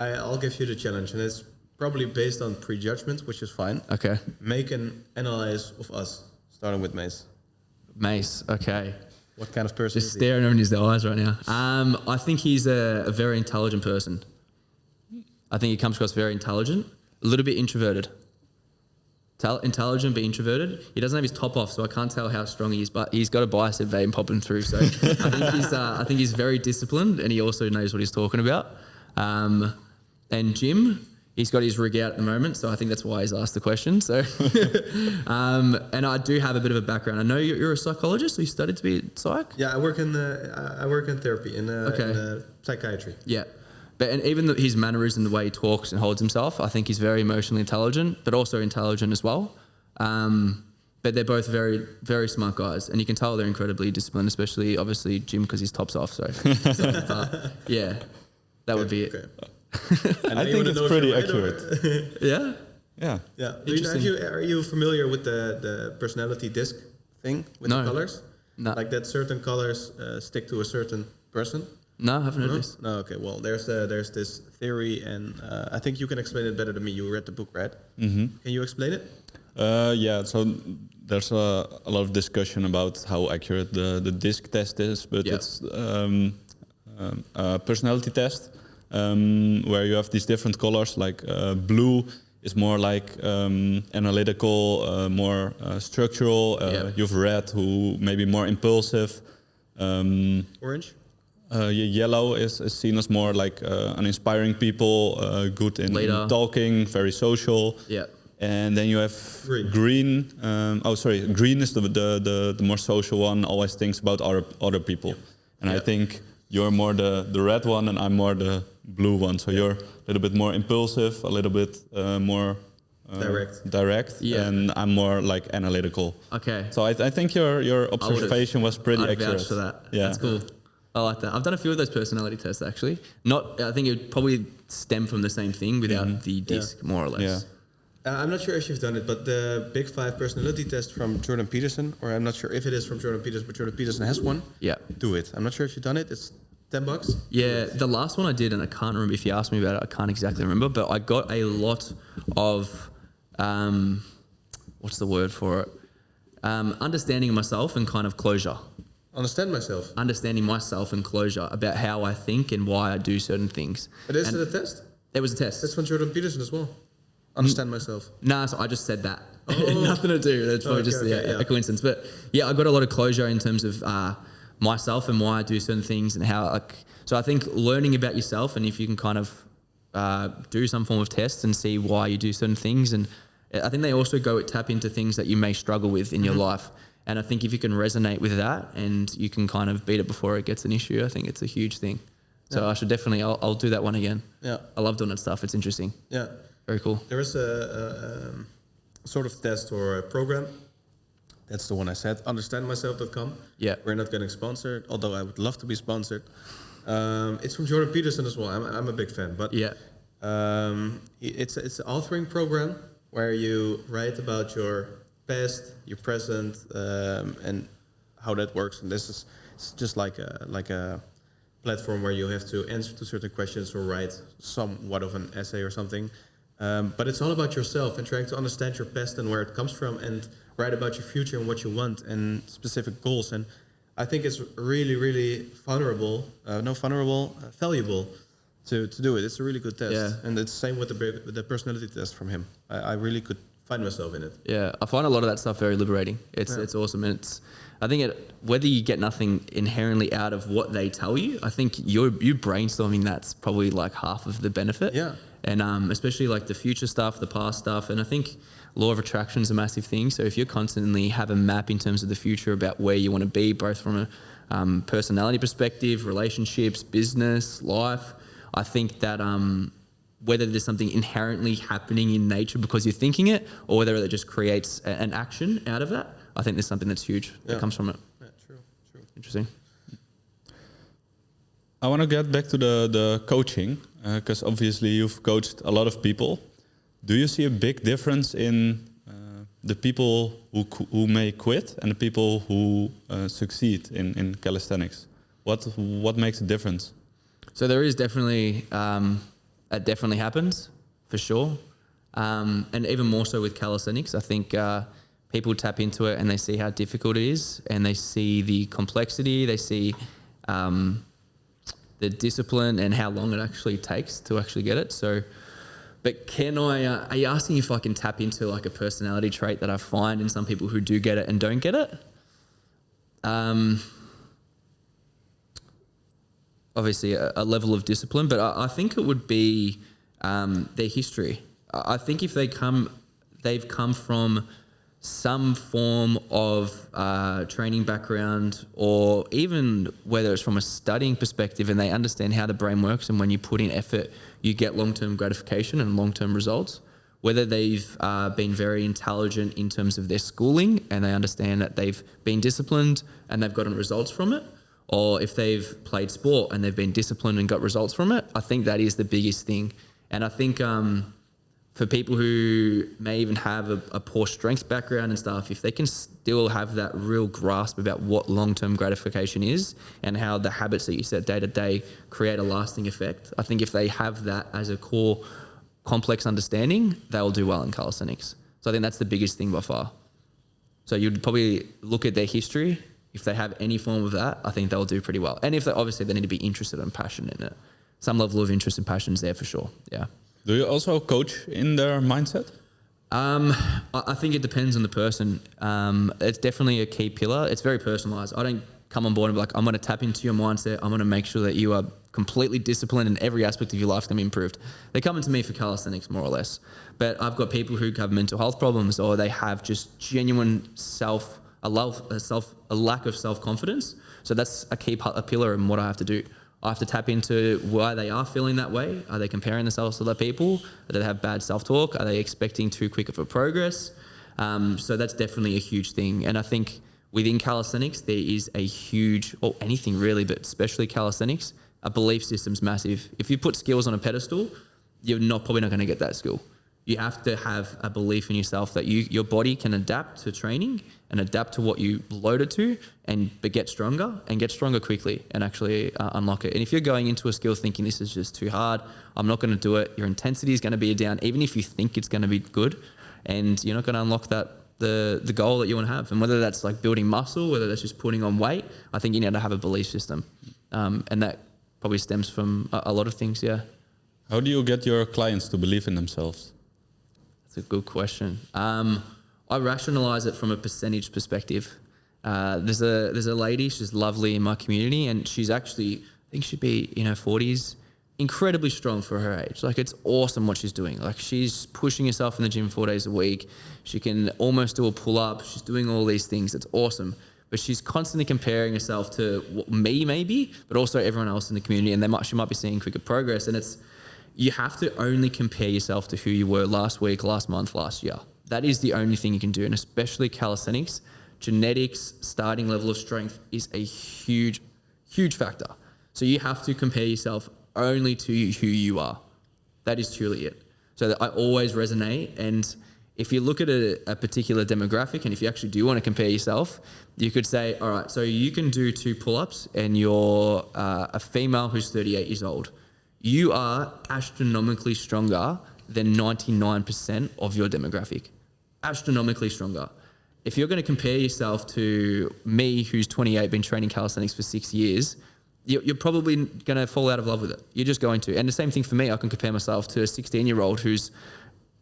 I'll give you the challenge, and it's probably based on prejudgment, which is fine. Okay. Make an analyze of us, starting with Mees. Mees, okay. What kind of person Just is he? staring him in his eyes right now. I think he's a very intelligent person. I think he comes across very intelligent, a little bit introverted. Intelligent but introverted. He doesn't have his top off, so I can't tell how strong he is, but he's got a bicep vein popping through. So I think he's very disciplined, and he also knows what he's talking about. And Jim he's got his rig out at the moment, so I think that's why he's asked the question. So, and I do have a bit of a background. I know you're a psychologist, so you studied to be a psych? Yeah, I work in therapy in psychiatry. Yeah. And even his mannerism, the way he talks and holds himself, I think he's very emotionally intelligent, but also intelligent as well. But they're both very, very smart guys, and you can tell they're incredibly disciplined, especially obviously Jim because his top's off. So, yeah, that would be it. I think it's pretty accurate. Yeah. Yeah. Yeah. Are you familiar with the personality disc thing with the colors? No. Like that certain colors stick to a certain person? No, I haven't heard this. No, okay. Well, there's this theory, and I think you can explain it better than me. You read the book, right? Mm-hmm. Can you explain it? Yeah, so there's a lot of discussion about how accurate the DISC test is, but it's a personality test where you have these different colors, like blue is more like analytical, more structural. You have red, who may be more impulsive. Orange? Yellow is seen as more like an inspiring people, good in talking, very social. Yeah. And then you have green. Green is the more social one. Always thinks about other people. And I think you're more the red one, and I'm more the blue one. So you're a little bit more impulsive, a little bit more direct, and I'm more like analytical. Okay. So I think your observation was pretty I'd accurate. vouch for that. Yeah. That's cool. I like that. I've done a few of those personality tests actually. I think it would probably stem from the same thing without the disc, more or less. Yeah. I'm not sure if you've done it, but the Big 5 personality test from Jordan Peterson, or I'm not sure if it is from Jordan Peterson, but Jordan Peterson has one. Yeah. Do it. I'm not sure if you've done it. It's $10. Yeah, the last one I did, and I can't remember if you asked me about it, I can't exactly remember, but I got a lot of, what's the word for it? Understanding myself and kind of closure. Understanding myself and closure about how I think and why I do certain things. But is it a test? It was a test. That's from Jordan Peterson as well. Understand myself. No, so I just said that. Nothing to do. That's probably a coincidence. But yeah, I got a lot of closure in terms of myself and why I do certain things and how. So I think learning about yourself, and if you can kind of do some form of test and see why you do certain things, and I think they also tap into things that you may struggle with in your life. And I think if you can resonate with that and you can kind of beat it before it gets an issue, I think it's a huge thing. So I should definitely, I'll do that one again. Yeah. I love doing that stuff. It's interesting. Yeah. Very cool. There is a sort of test or a program. That's the one I said, understandmyself.com. Yeah. We're not getting sponsored, although I would love to be sponsored. It's from Jordan Peterson as well. I'm a big fan. But it's an authoring program where you write about your past, your present, and how that works. And it's just like a platform where you have to answer to certain questions or write somewhat of an essay or something. But it's all about yourself and trying to understand your past and where it comes from, and write about your future and what you want and specific goals. And I think it's really, really valuable to do it. It's a really good test. Yeah. And it's the same with the personality test from him. I really could find myself in it. Yeah, I find a lot of that stuff very liberating. It's awesome. And I think whether you get nothing inherently out of what they tell you, I think you brainstorming that's probably like half of the benefit. Yeah. And especially like the future stuff, the past stuff. And I think law of attraction is a massive thing. So if you constantly have a map in terms of the future about where you want to be, both from a personality perspective, relationships, business, life, I think that whether there's something inherently happening in nature because you're thinking it, or whether it just creates an action out of that, I think there's something that's huge that comes from it. Yeah, true. Interesting. I want to get back to the coaching, because obviously you've coached a lot of people. Do you see a big difference in the people who may quit and the people who succeed in calisthenics? What makes a difference? So there is definitely, it definitely happens, for sure. And even more so with calisthenics. I think people tap into it and they see how difficult it is, and they see the complexity, they see the discipline and how long it actually takes to actually get it. So, but are you asking if I can tap into like a personality trait that I find in some people who do get it and don't get it? Obviously a level of discipline, but I think it would be their history. I think if they've come from some form of training background, or even whether it's from a studying perspective, and they understand how the brain works, and when you put in effort, you get long-term gratification and long-term results. Whether they've been very intelligent in terms of their schooling, and they understand that they've been disciplined and they've gotten results from it, or if they've played sport and they've been disciplined and got results from it, I think that is the biggest thing. And I think for people who may even have a poor strength background and stuff, if they can still have that real grasp about what long-term gratification is and how the habits that you set day to day create a lasting effect, I think if they have that as a core complex understanding, they'll do well in calisthenics. So I think that's the biggest thing by far. So you'd probably look at their history. If they have any form of that, I think they'll do pretty well. And if they obviously they need to be interested and passionate in it. Some level of interest and passion is there for sure. Yeah. Do you also coach in their mindset? I think it depends on the person. It's definitely a key pillar. It's very personalized. I don't come on board and be like, I'm going to tap into your mindset. I'm going to make sure that you are completely disciplined and every aspect of your life is going to be improved. They're coming to me for calisthenics more or less. But I've got people who have mental health problems, or they have just genuine a lack of self-confidence. So that's a key pillar in what I have to do. I have to tap into why they are feeling that way. Are they comparing themselves to other people? Do they have bad self-talk? Are they expecting too quick of a progress? So that's definitely a huge thing. And I think within calisthenics, there is a huge, or anything really, but especially calisthenics, a belief system's massive. If you put skills on a pedestal, you're probably not going to get that skill. You have to have a belief in yourself that your body can adapt to training and adapt to what you load it to, but get stronger quickly and actually unlock it. And if you're going into a skill thinking this is just too hard, I'm not going to do it, your intensity is going to be down, even if you think it's going to be good, and you're not going to unlock the goal that you want to have. And whether that's like building muscle, whether that's just putting on weight, I think you need to have a belief system. And that probably stems from a lot of things, yeah. How do you get your clients to believe in themselves? That's a good question. I rationalize it from a percentage perspective. There's a lady, she's lovely in my community, and she's actually, I think she'd be in her 40s, incredibly strong for her age. Like, it's awesome what she's doing. Like, she's pushing herself in the gym 4 days a week. She can almost do a pull-up. She's doing all these things. It's awesome. But she's constantly comparing herself to me maybe, but also everyone else in the community, and she might be seeing quicker progress. And you have to only compare yourself to who you were last week, last month, last year. That is the only thing you can do. And especially calisthenics, genetics, starting level of strength is a huge, huge factor. So you have to compare yourself only to who you are. That is truly it. So that I always resonate. And if you look at a particular demographic, and if you actually do want to compare yourself, you could say, all right, so you can do 2 pull-ups and you're a female who's 38 years old. You are astronomically stronger than 99% of your demographic. Astronomically stronger. If you're going to compare yourself to me, who's 28, been training calisthenics for 6 years, you're probably going to fall out of love with it. You're just going to. And the same thing for me. I can compare myself to a 16-year-old who's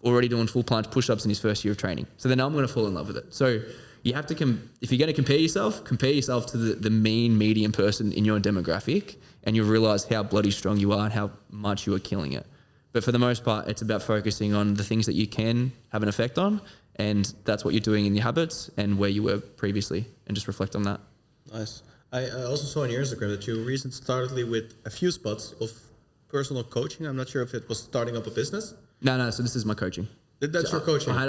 already doing full planche push-ups in his first year of training. So then I'm going to fall in love with it. So you have to, if you're going to compare yourself to the mean, median person in your demographic, and you'll realize how bloody strong you are and how much you are killing it. But for the most part, it's about focusing on the things that you can have an effect on, and that's what you're doing in your habits and where you were previously, and just reflect on that. Nice. I also saw on your Instagram that you recently started with a few spots of personal coaching. I'm not sure if it was starting up a business. No. So this is my coaching. That's your coaching. I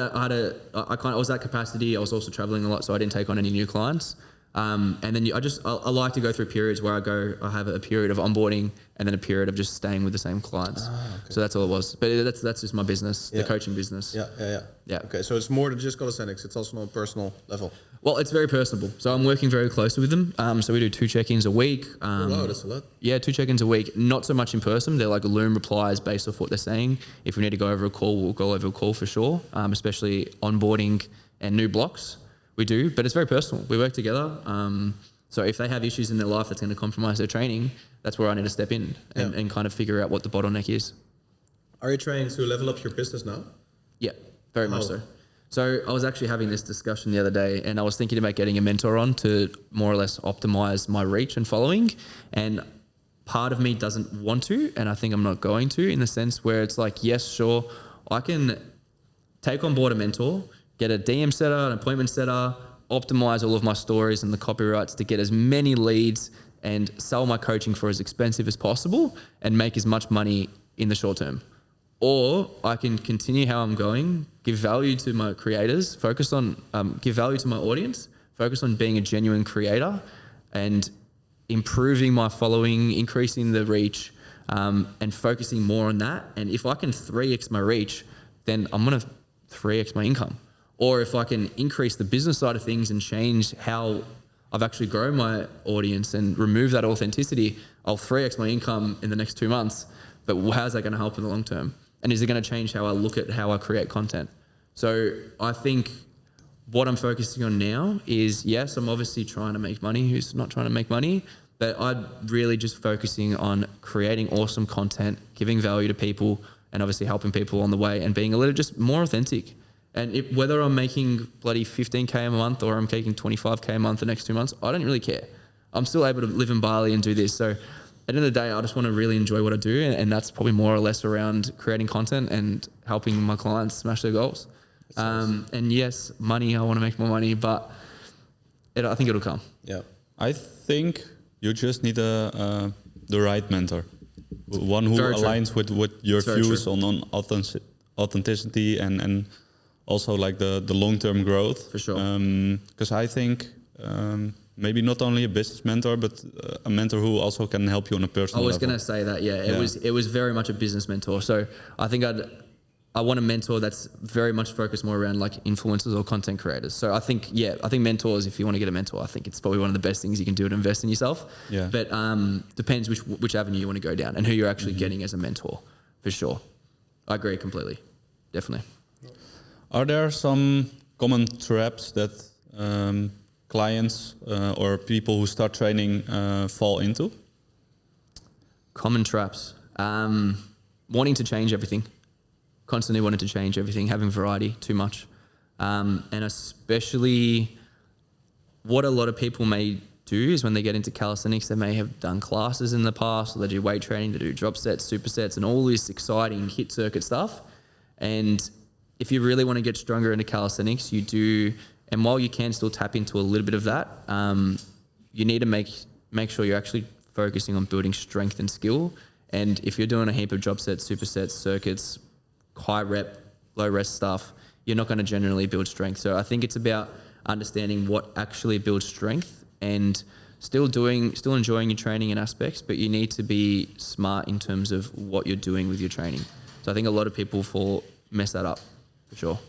was at capacity. I was also traveling a lot, so I didn't take on any new clients. And then I like to go through periods where I have a period of onboarding and then a period of just staying with the same clients. Okay. So that's all it was. But that's just my business, the coaching business. Yeah. Okay, so it's more than just calisthenics. It's also on a personal level. Well, it's very personable. So I'm working very closely with them. So we do 2 check-ins a week. Wow, that's a lot. Yeah, 2 check-ins a week. Not so much in person. They're like Loom replies based off what they're saying. If we need to go over a call, we'll go over a call for sure. Especially onboarding and new blocks. We do, but it's very personal. We work together. So if they have issues in their life that's going to compromise their training, that's where I need to step in and kind of figure out what the bottleneck is. Are you trying to level up your business now? Yeah, very much so. So I was actually having this discussion the other day, and I was thinking about getting a mentor on to more or less optimize my reach and following. And part of me doesn't want to, and I think I'm not going to, in the sense where it's like, yes, sure, I can take on board a mentor, get a DM setter, an appointment setter, optimize all of my stories and the copyrights to get as many leads and sell my coaching for as expensive as possible and make as much money in the short term. Or I can continue how I'm going, give value to my creators, focus on, give value to my audience, focus on being a genuine creator and improving my following, increasing the reach, and focusing more on that. And if I can 3x my reach, then I'm going to 3x my income. Or if I can increase the business side of things and change how I've actually grown my audience and remove that authenticity, I'll 3x my income in the next 2 months. But how's that going to help in the long term? And is it going to change how I look at how I create content? So I think what I'm focusing on now is, yes, I'm obviously trying to make money. Who's not trying to make money? But I'm really just focusing on creating awesome content, giving value to people, and obviously helping people on the way and being a little just more authentic. And whether I'm making bloody 15K a month or I'm taking 25K a month the next 2 months, I don't really care. I'm still able to live in Bali and do this. So at the end of the day, I just want to really enjoy what I do. And that's probably more or less around creating content and helping my clients smash their goals. And yes, money, I want to make more money, but I think it'll come. Yeah. I think you just need the right mentor. One who Very aligns with your views true. on authenticity and also like the long-term growth. For sure. Because I think maybe not only a business mentor, but a mentor who also can help you on a personal level. I was going to say that, yeah. It was very much a business mentor. So I think I want a mentor that's very much focused more around like influencers or content creators. So I think mentors, if you want to get a mentor, I think it's probably one of the best things you can do to invest in yourself. Yeah. But depends which avenue you want to go down and who you're actually getting as a mentor, for sure. I agree completely. Definitely. Are there some common traps that clients or people who start training fall into? Common traps. Wanting to change everything. Constantly wanting to change everything, having variety too much. And especially what a lot of people may do is when they get into calisthenics, they may have done classes in the past, or they do weight training, they do drop sets, supersets, and all this exciting hit circuit stuff. And if you really want to get stronger into calisthenics, you do, and while you can still tap into a little bit of that, you need to make sure you're actually focusing on building strength and skill. And if you're doing a heap of drop sets, supersets, circuits, high rep, low rest stuff, you're not going to generally build strength. So I think it's about understanding what actually builds strength and still enjoying your training and aspects, but you need to be smart in terms of what you're doing with your training. So I think a lot of people mess that up, for sure.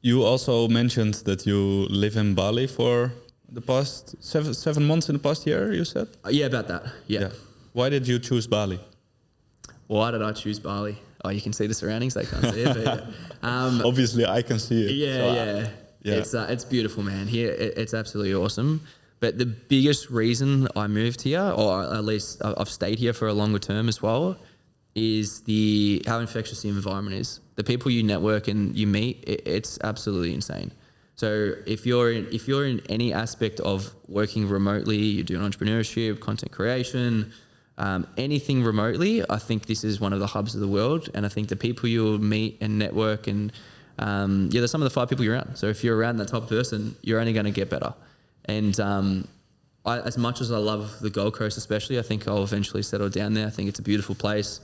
You also mentioned that you live in Bali for the past 7 months in the past year, you said? Yeah, about that. Yeah. Why did you choose Bali? Why did I choose Bali? Oh, you can see the surroundings. They can't see it. But yeah. Obviously, I can see it. Yeah. It's beautiful, man. Here, it's absolutely awesome. But the biggest reason I moved here, or at least I've stayed here for a longer term as well, is how infectious the environment is. The people you network and you meet, it's absolutely insane. So if you're in any aspect of working remotely, you're doing entrepreneurship, content creation, anything remotely, I think this is one of the hubs of the world. And I think the people you'll meet and network and they're some of the 5 people you're around. So if you're around that type of person, you're only going to get better. And as much as I love the Gold Coast especially, I think I'll eventually settle down there. I think it's a beautiful place.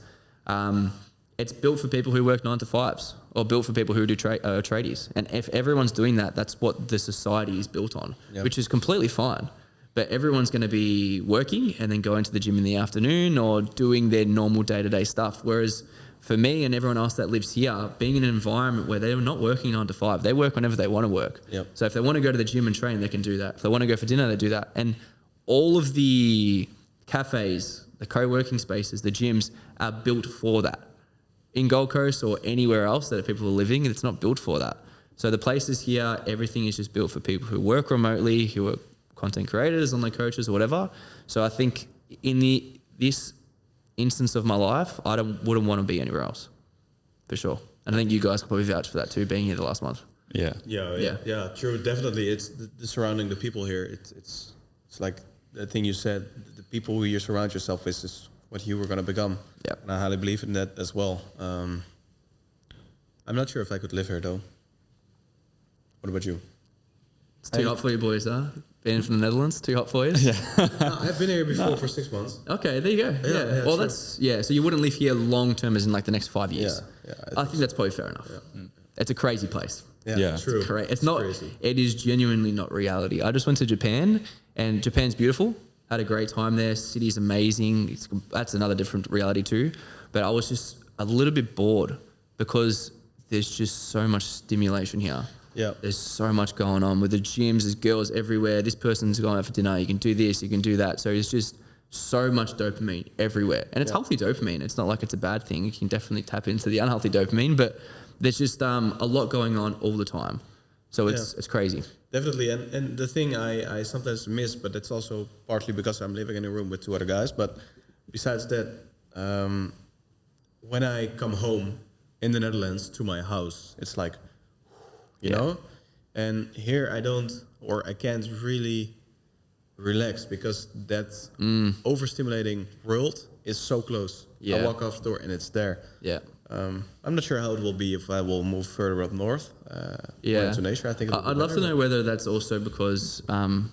It's built for people who work 9 to 5s or built for people who do tradies. And if everyone's doing that, that's what the society is built on, which is completely fine. But everyone's going to be working and then going to the gym in the afternoon or doing their normal day-to-day stuff. Whereas for me and everyone else that lives here, being in an environment where they're not working 9 to 5, they work whenever they want to work. Yep. So if they want to go to the gym and train, they can do that. If they want to go for dinner, they do that. And all of the cafes, the co-working spaces, the gyms are built for that. In Gold Coast or anywhere else that people are living, it's not built for that. So the places here, everything is just built for people who work remotely, who are content creators, online coaches or whatever. So I think in this instance of my life, I wouldn't want to be anywhere else, for sure. And I think you guys could probably vouch for that too, being here the last month. Yeah, true, definitely. It's the surrounding, the people here. It's like the thing you said, the people who you surround yourself with is what you were going to become. Yeah. And I highly believe in that as well. I'm not sure if I could live here though. What about you? It's too hot for you boys, huh? Being from the Netherlands, too hot for you? Yeah. No, I've been here before for 6 months. Okay, there you go. Yeah. Well, true. so you wouldn't live here long term as in like the next 5 years. Yeah. I think that's probably fair enough. Yeah. It's a crazy place. Yeah. True. It's not. crazy. It is genuinely not reality. I just went to Japan, and Japan's beautiful. Had a great time there. City's amazing. That's another different reality too. But I was just a little bit bored because there's just so much stimulation here. Yeah. There's so much going on with the gyms. There's girls everywhere. This person's going out for dinner. You can do this. You can do that. So it's just so much dopamine everywhere, and it's healthy dopamine. It's not like it's a bad thing. You can definitely tap into the unhealthy dopamine, but there's just a lot going on all the time. So it's crazy. Definitely. And the thing I sometimes miss, but it's also partly because I'm living in a room with 2 other guys. But besides that, when I come home in the Netherlands to my house, it's like, you know, and here I can't really relax because that overstimulating world is so close. Yeah. I walk off the door and it's there. Yeah. I'm not sure how it will be if I will move further up north. Yeah. To nature. I think I'd love to know whether that's also because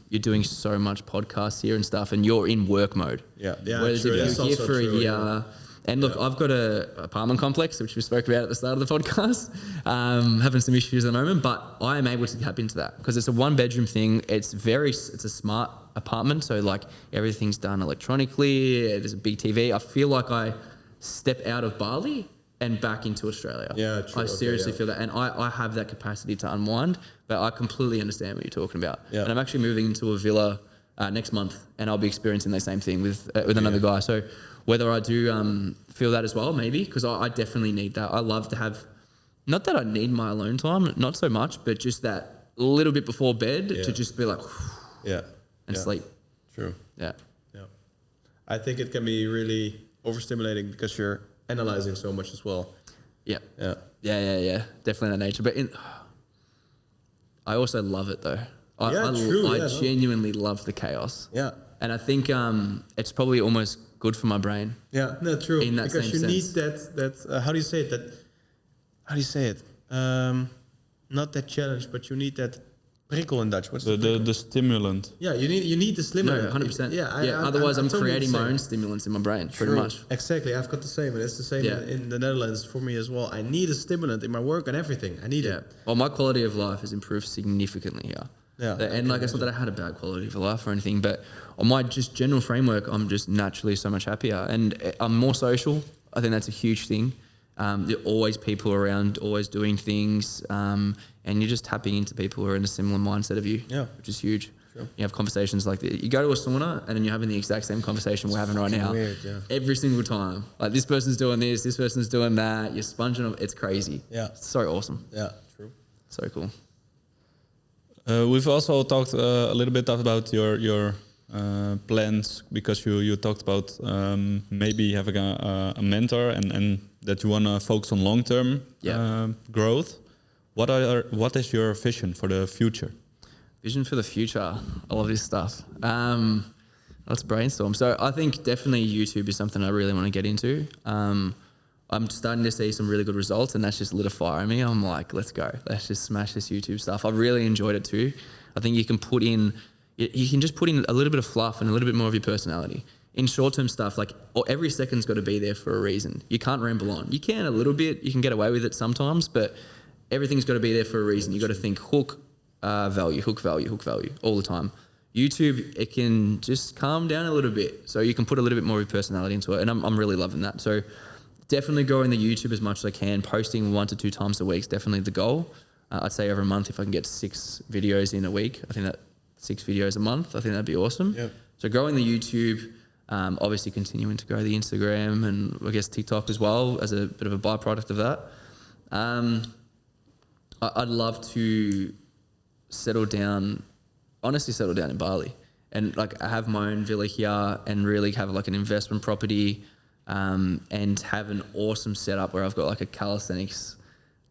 you're doing so much podcasts here and stuff, and you're in work mode. Yeah. Whereas true. if That's you're here also for true, a year, yeah. and look, I've got a apartment complex which we spoke about at the start of the podcast, having some issues at the moment, but I am able to tap into that because it's a 1-bedroom thing. It's a smart apartment, so like everything's done electronically. There's a big TV. I feel like I step out of Bali and back into Australia. Yeah, true. I seriously feel that, and I have that capacity to unwind, but I completely understand what you're talking about. Yeah. And I'm actually moving into a villa next month, and I'll be experiencing the same thing with another guy. So whether I do feel that as well, maybe, because I definitely need that. I love to have, not that I need my alone time, not so much, but just that little bit before bed to just be like, and sleep. True. Yeah. I think it can be really overstimulating because you're analyzing so much as well. Yeah. Yeah. Definitely that nature. But I also love it though. I genuinely love the chaos. Yeah. And I think it's probably almost good for my brain. Yeah. No, true. In that because same you sense. need that. How do you say it? Not that challenge, but you need that prikkel in Dutch. What's The stimulant. Yeah, you need the stimulant. No, 100%. Yeah. Otherwise, I'm totally creating the my same. own stimulants in my brain, pretty True. much. Exactly. I've got the same, and it's the same in the Netherlands for me as well. I need a stimulant in my work and everything. I need it. Well, my quality of life has improved significantly here. Yeah. And like, it's not that I had a bad quality of life or anything, but on my just general framework, I'm just naturally so much happier, and I'm more social. I think that's a huge thing. There are always people around, always doing things, and you're just tapping into people who are in a similar mindset of you, which is huge. Sure. You have conversations like that. You go to a sauna, and then you're having the exact same conversation we're having right now. Weird, every single time. Like, this person's doing this person's doing that. You're sponging them. It's crazy. Yeah. It's so awesome. Yeah, true. So cool. We've also talked a little bit about your plans, because you talked about maybe having a mentor and that you want to focus on long-term growth. What is your vision for the future? Vision for the future. I love this stuff. Let's brainstorm. So I think definitely YouTube is something I really want to get into. I'm starting to see some really good results, and that's just lit a fire in me. I'm like, let's go. Let's just smash this YouTube stuff. I've really enjoyed it too. I think you can just put in a little bit of fluff and a little bit more of your personality. In short-term stuff, like every second's got to be there for a reason. You can't ramble on. You can a little bit. You can get away with it sometimes, but everything's got to be there for a reason. You got to think hook value all the time. YouTube, it can just calm down a little bit, so you can put a little bit more of your personality into it, and I'm really loving that. So definitely growing the YouTube as much as I can. Posting 1 to 2 times a week is definitely the goal. I'd say every month, if I can get 6 videos in a week, I think that 6 videos a month, I think that'd be awesome. Yep. So growing the YouTube, obviously continuing to grow the Instagram, and I guess TikTok as well as a bit of a byproduct of that. I'd love to settle down in Bali, and like I have my own villa here, and really have like an investment property, and have an awesome setup where I've got like a calisthenics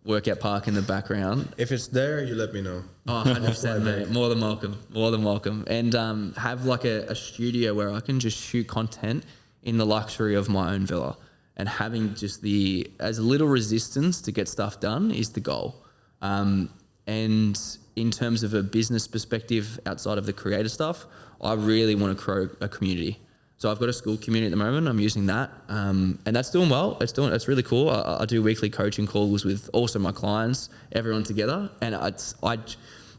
workout park in the background. If it's there, you let me know. Oh, 100%, mate. More than welcome. More than welcome. And have like a studio where I can just shoot content in the luxury of my own villa. And having just as little resistance to get stuff done is the goal. And in terms of a business perspective outside of the creator stuff, I really want to grow a community. So I've got a school community at the moment. I'm using that, and that's doing well. It's really cool. I do weekly coaching calls with also my clients, everyone together. And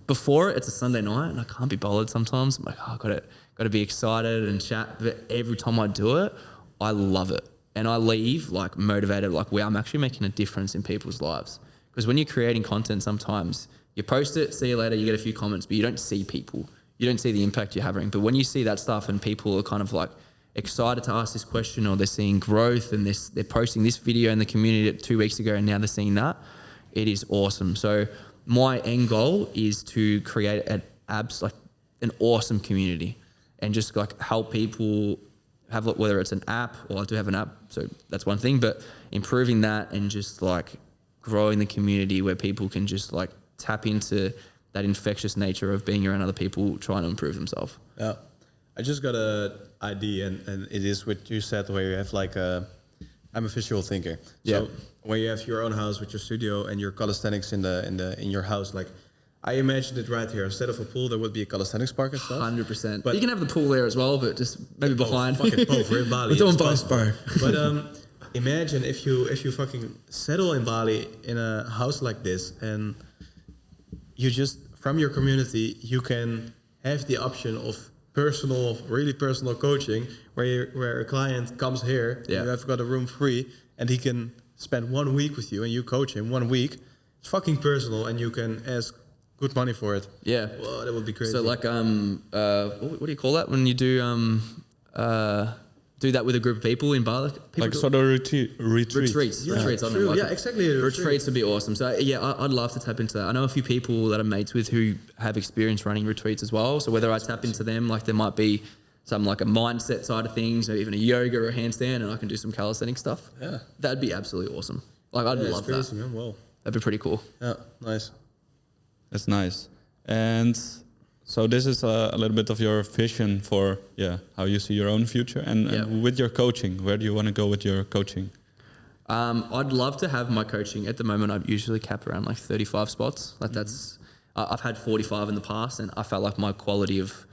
before it's a Sunday night, and I can't be bothered sometimes. I'm like, oh, got to be excited and chat. But every time I do it, I love it, and I leave like motivated. Like, wow, I'm actually making a difference in people's lives. Because when you're creating content, sometimes you post it, see you later, you get a few comments, but you don't see people. You don't see the impact you're having. But when you see that stuff and people are kind of like excited to ask this question, or they're seeing growth and they're posting this video in the community 2 weeks ago and now they're seeing that, it is awesome. So my end goal is to create an awesome community and just like help people have, whether it's an app, or I do have an app, so that's one thing, but improving that and just like growing the community where people can just like tap into that infectious nature of being around other people trying to improve themselves. Yeah. I just got an idea, and it is what you said, where you have like I'm a visual thinker. So when you have your own house with your studio and your calisthenics in your house, like I imagined it right here. Instead of a pool, there would be a calisthenics park and stuff. 100%. But you can have the pool there as well, but just maybe behind. Fuck it, both. We're in Bali. We're doing both, bro. But imagine if you fucking settle in Bali in a house like this, and you just from your community you can have the option of really personal coaching, where a client comes here, you have got a room free, and he can spend 1 week with you, and you coach him 1 week. It's fucking personal, and you can ask good money for it. Yeah, well, that would be crazy. So like what do you call that when you do that with a group of people in Bali? Like sort of retreats. Yeah, retreats. I don't know, yeah, exactly. Retreats would be awesome. So yeah, I'd love to tap into that. I know a few people that I'm mates with who have experience running retreats as well. So whether I tap into them, like there might be some like a mindset side of things, or even a yoga or a handstand, and I can do some calisthenic stuff. Yeah, that'd be absolutely awesome. Like I'd love crazy, that. Man. Well, that'd be pretty cool. Yeah, nice. That's nice. And so this is a little bit of your vision for how you see your own future, and with your coaching, where do you want to go with your coaching? I'd love to have my coaching. At the moment, I usually cap around like 35 spots. Like that's, I've had 45 in the past, and I felt like my quality of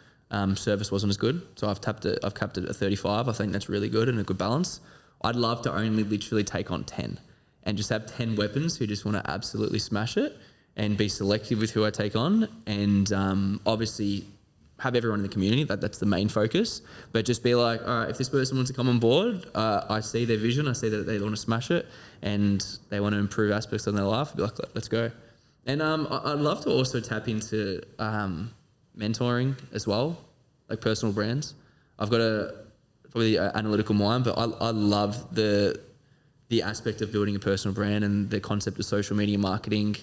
service wasn't as good. So I've capped it at 35. I think that's really good and a good balance. I'd love to only literally take on 10 and just have 10 weapons who just want to absolutely smash it, and be selective with who I take on, and obviously have everyone in the community. That's the main focus. But just be like, all right, if this person wants to come on board, I see their vision, I see that they want to smash it, and they want to improve aspects of their life. I'd be like, let's go. And I'd love to also tap into mentoring as well, like personal brands. I've got probably an analytical mind, but I love the aspect of building a personal brand and the concept of social media marketing.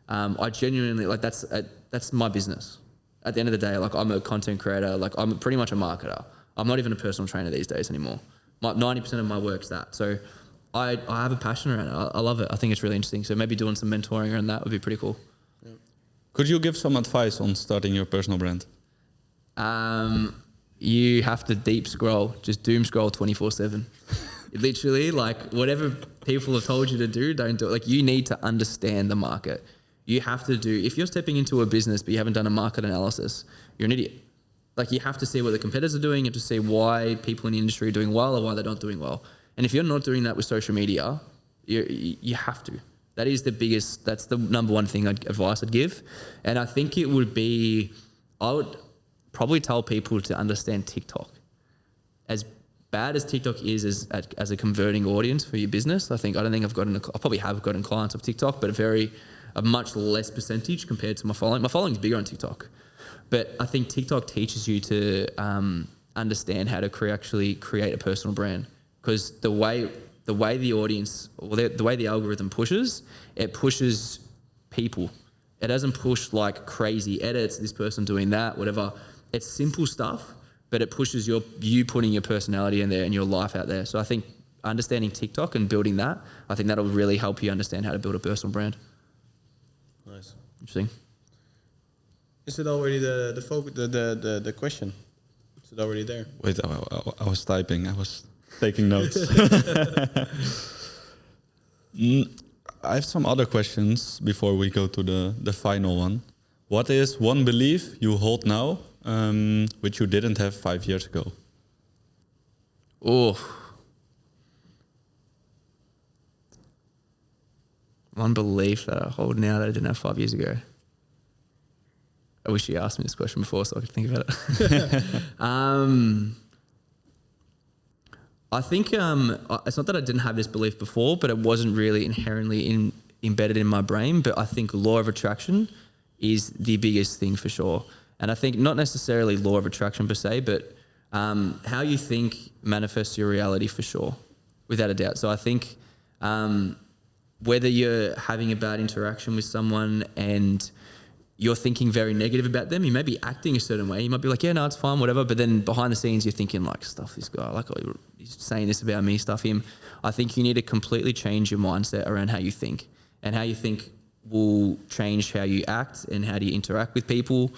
I genuinely like that's my business. At the end of the day, like I'm a content creator, like I'm pretty much a marketer. I'm not even a personal trainer these days anymore. 90% of my work's that. So I have a passion around it. I love it. I think it's really interesting. So maybe doing some mentoring around that would be pretty cool. Yeah. Could you give some advice on starting your personal brand? You have to deep scroll, just doom scroll 24/7. Literally, like whatever people have told you to do, don't do it. Like you need to understand the market. You have to if you're stepping into a business but you haven't done a market analysis, you're an idiot. Like you have to see what the competitors are doing. You have to see why people in the industry are doing well or why they're not doing well. And if you're not doing that with social media, you have to. That's the number one thing advice I'd give. And I think I would probably tell people to understand TikTok. As bad as TikTok is as a converting audience for your business, I don't think I probably have gotten clients of TikTok, but a much less percentage compared to my following. My following is bigger on TikTok, but I think TikTok teaches you to understand how to actually create a personal brand, because the way the audience, or the way the algorithm pushes, it pushes people. It doesn't push like crazy edits, this person doing that, whatever. It's simple stuff, but it pushes you putting your personality in there and your life out there. So I think understanding TikTok and building that, I think that'll really help you understand how to build a personal brand. Interesting. Is it already the question? Is it already there? Wait, I was typing. I was taking notes. I have some other questions before we go to the final one. What is one belief you hold now, which you didn't have 5 years ago? Oh. One belief that I hold now that I didn't have 5 years ago. I wish you asked me this question before so I could think about it. I think it's not that I didn't have this belief before, but it wasn't really inherently embedded in my brain. But I think law of attraction is the biggest thing for sure. And I think not necessarily law of attraction per se, but how you think manifests your reality for sure, without a doubt. So I think whether you're having a bad interaction with someone and you're thinking very negative about them, you may be acting a certain way. You might be like, yeah, no, it's fine, whatever. But then behind the scenes, you're thinking like, stuff this guy, like he's saying this about me, stuff him. I think you need to completely change your mindset around how you think, and how you think will change how you act and how do you interact with people.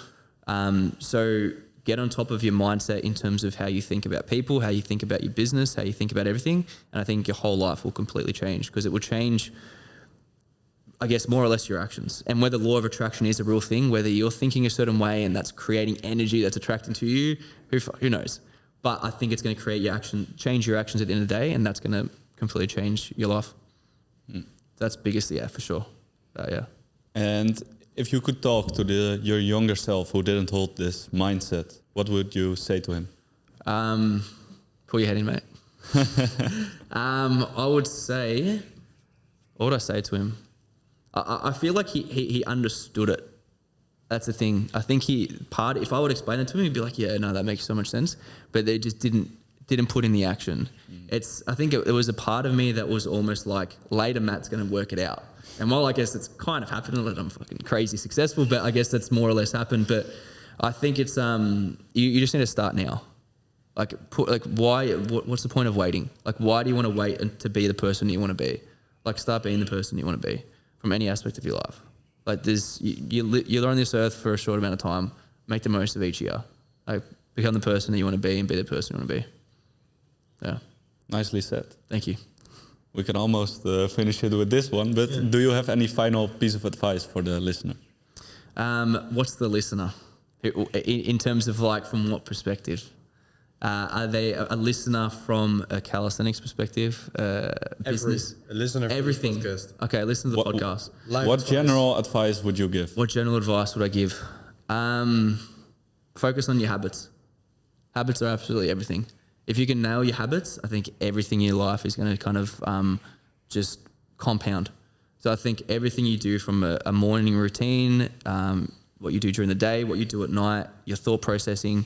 So get on top of your mindset in terms of how you think about people, how you think about your business, how you think about everything. And I think your whole life will completely change, because it will change, I guess, more or less your actions. And whether law of attraction is a real thing, whether you're thinking a certain way and that's creating energy that's attracting to you, who knows? But I think it's going to change your actions at the end of the day, and that's going to completely change your life. That's biggest, yeah, for sure. Yeah. And if you could talk to your younger self who didn't hold this mindset, what would you say to him? Pull your head in, mate. I would say, what would I say to him? I feel like he understood it. That's the thing. I think if I would explain it to him, he'd be like, yeah, no, that makes so much sense. But they just didn't put in the action. I think it was a part of me that was almost like, later Matt's going to work it out. And while I guess it's kind of happened, that I'm fucking crazy successful, but I guess that's more or less happened. But I think it's, you just need to start now. Why, what's the point of waiting? Like, why do you want to wait to be the person you want to be? Like, start being the person you want to be from any aspect of your life. Like, you're on this earth for a short amount of time. Make the most of each year. Like, become the person that you want to be and be the person you want to be. Yeah. Nicely said. Thank you. We can almost finish it with this one, but do you have any final piece of advice for the listener? What's the listener? In terms of, like, from what perspective? Are they a listener from a calisthenics perspective? Business? A listener for everything. the podcast. Okay, listen to the podcast. What general advice would you give? What general advice would I give? Focus on your habits. Habits are absolutely everything. If you can nail your habits, I think everything in your life is going to kind of just compound. So I think everything you do, from a morning routine, what you do during the day, what you do at night, your thought processing,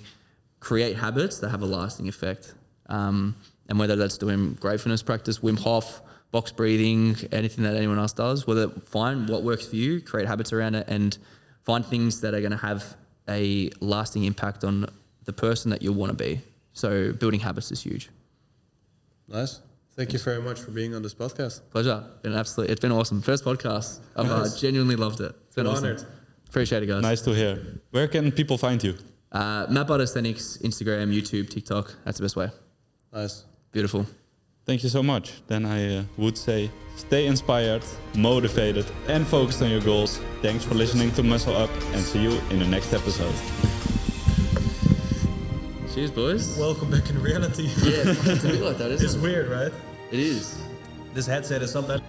create habits that have a lasting effect. And whether that's doing gratefulness practice, Wim Hof, box breathing, anything that anyone else does, find what works for you, create habits around it, and find things that are going to have a lasting impact on the person that you want to be. So building habits is huge. Nice. Thank you very much for being on this podcast. Pleasure. It's been awesome. First podcast. I've genuinely loved it. It's been awesome. Honored. Appreciate it, guys. Nice to hear. Where can people find you? Matt Calisthenics, Instagram, YouTube, TikTok. That's the best way. Nice. Beautiful. Thank you so much. Then I would say stay inspired, motivated, and focused on your goals. Thanks for listening to Muscle Up, and see you in the next episode. Cheers, boys. Welcome back in reality. Yeah, it's a bit like that, isn't it? It's weird, right? It is. This headset is sometimes...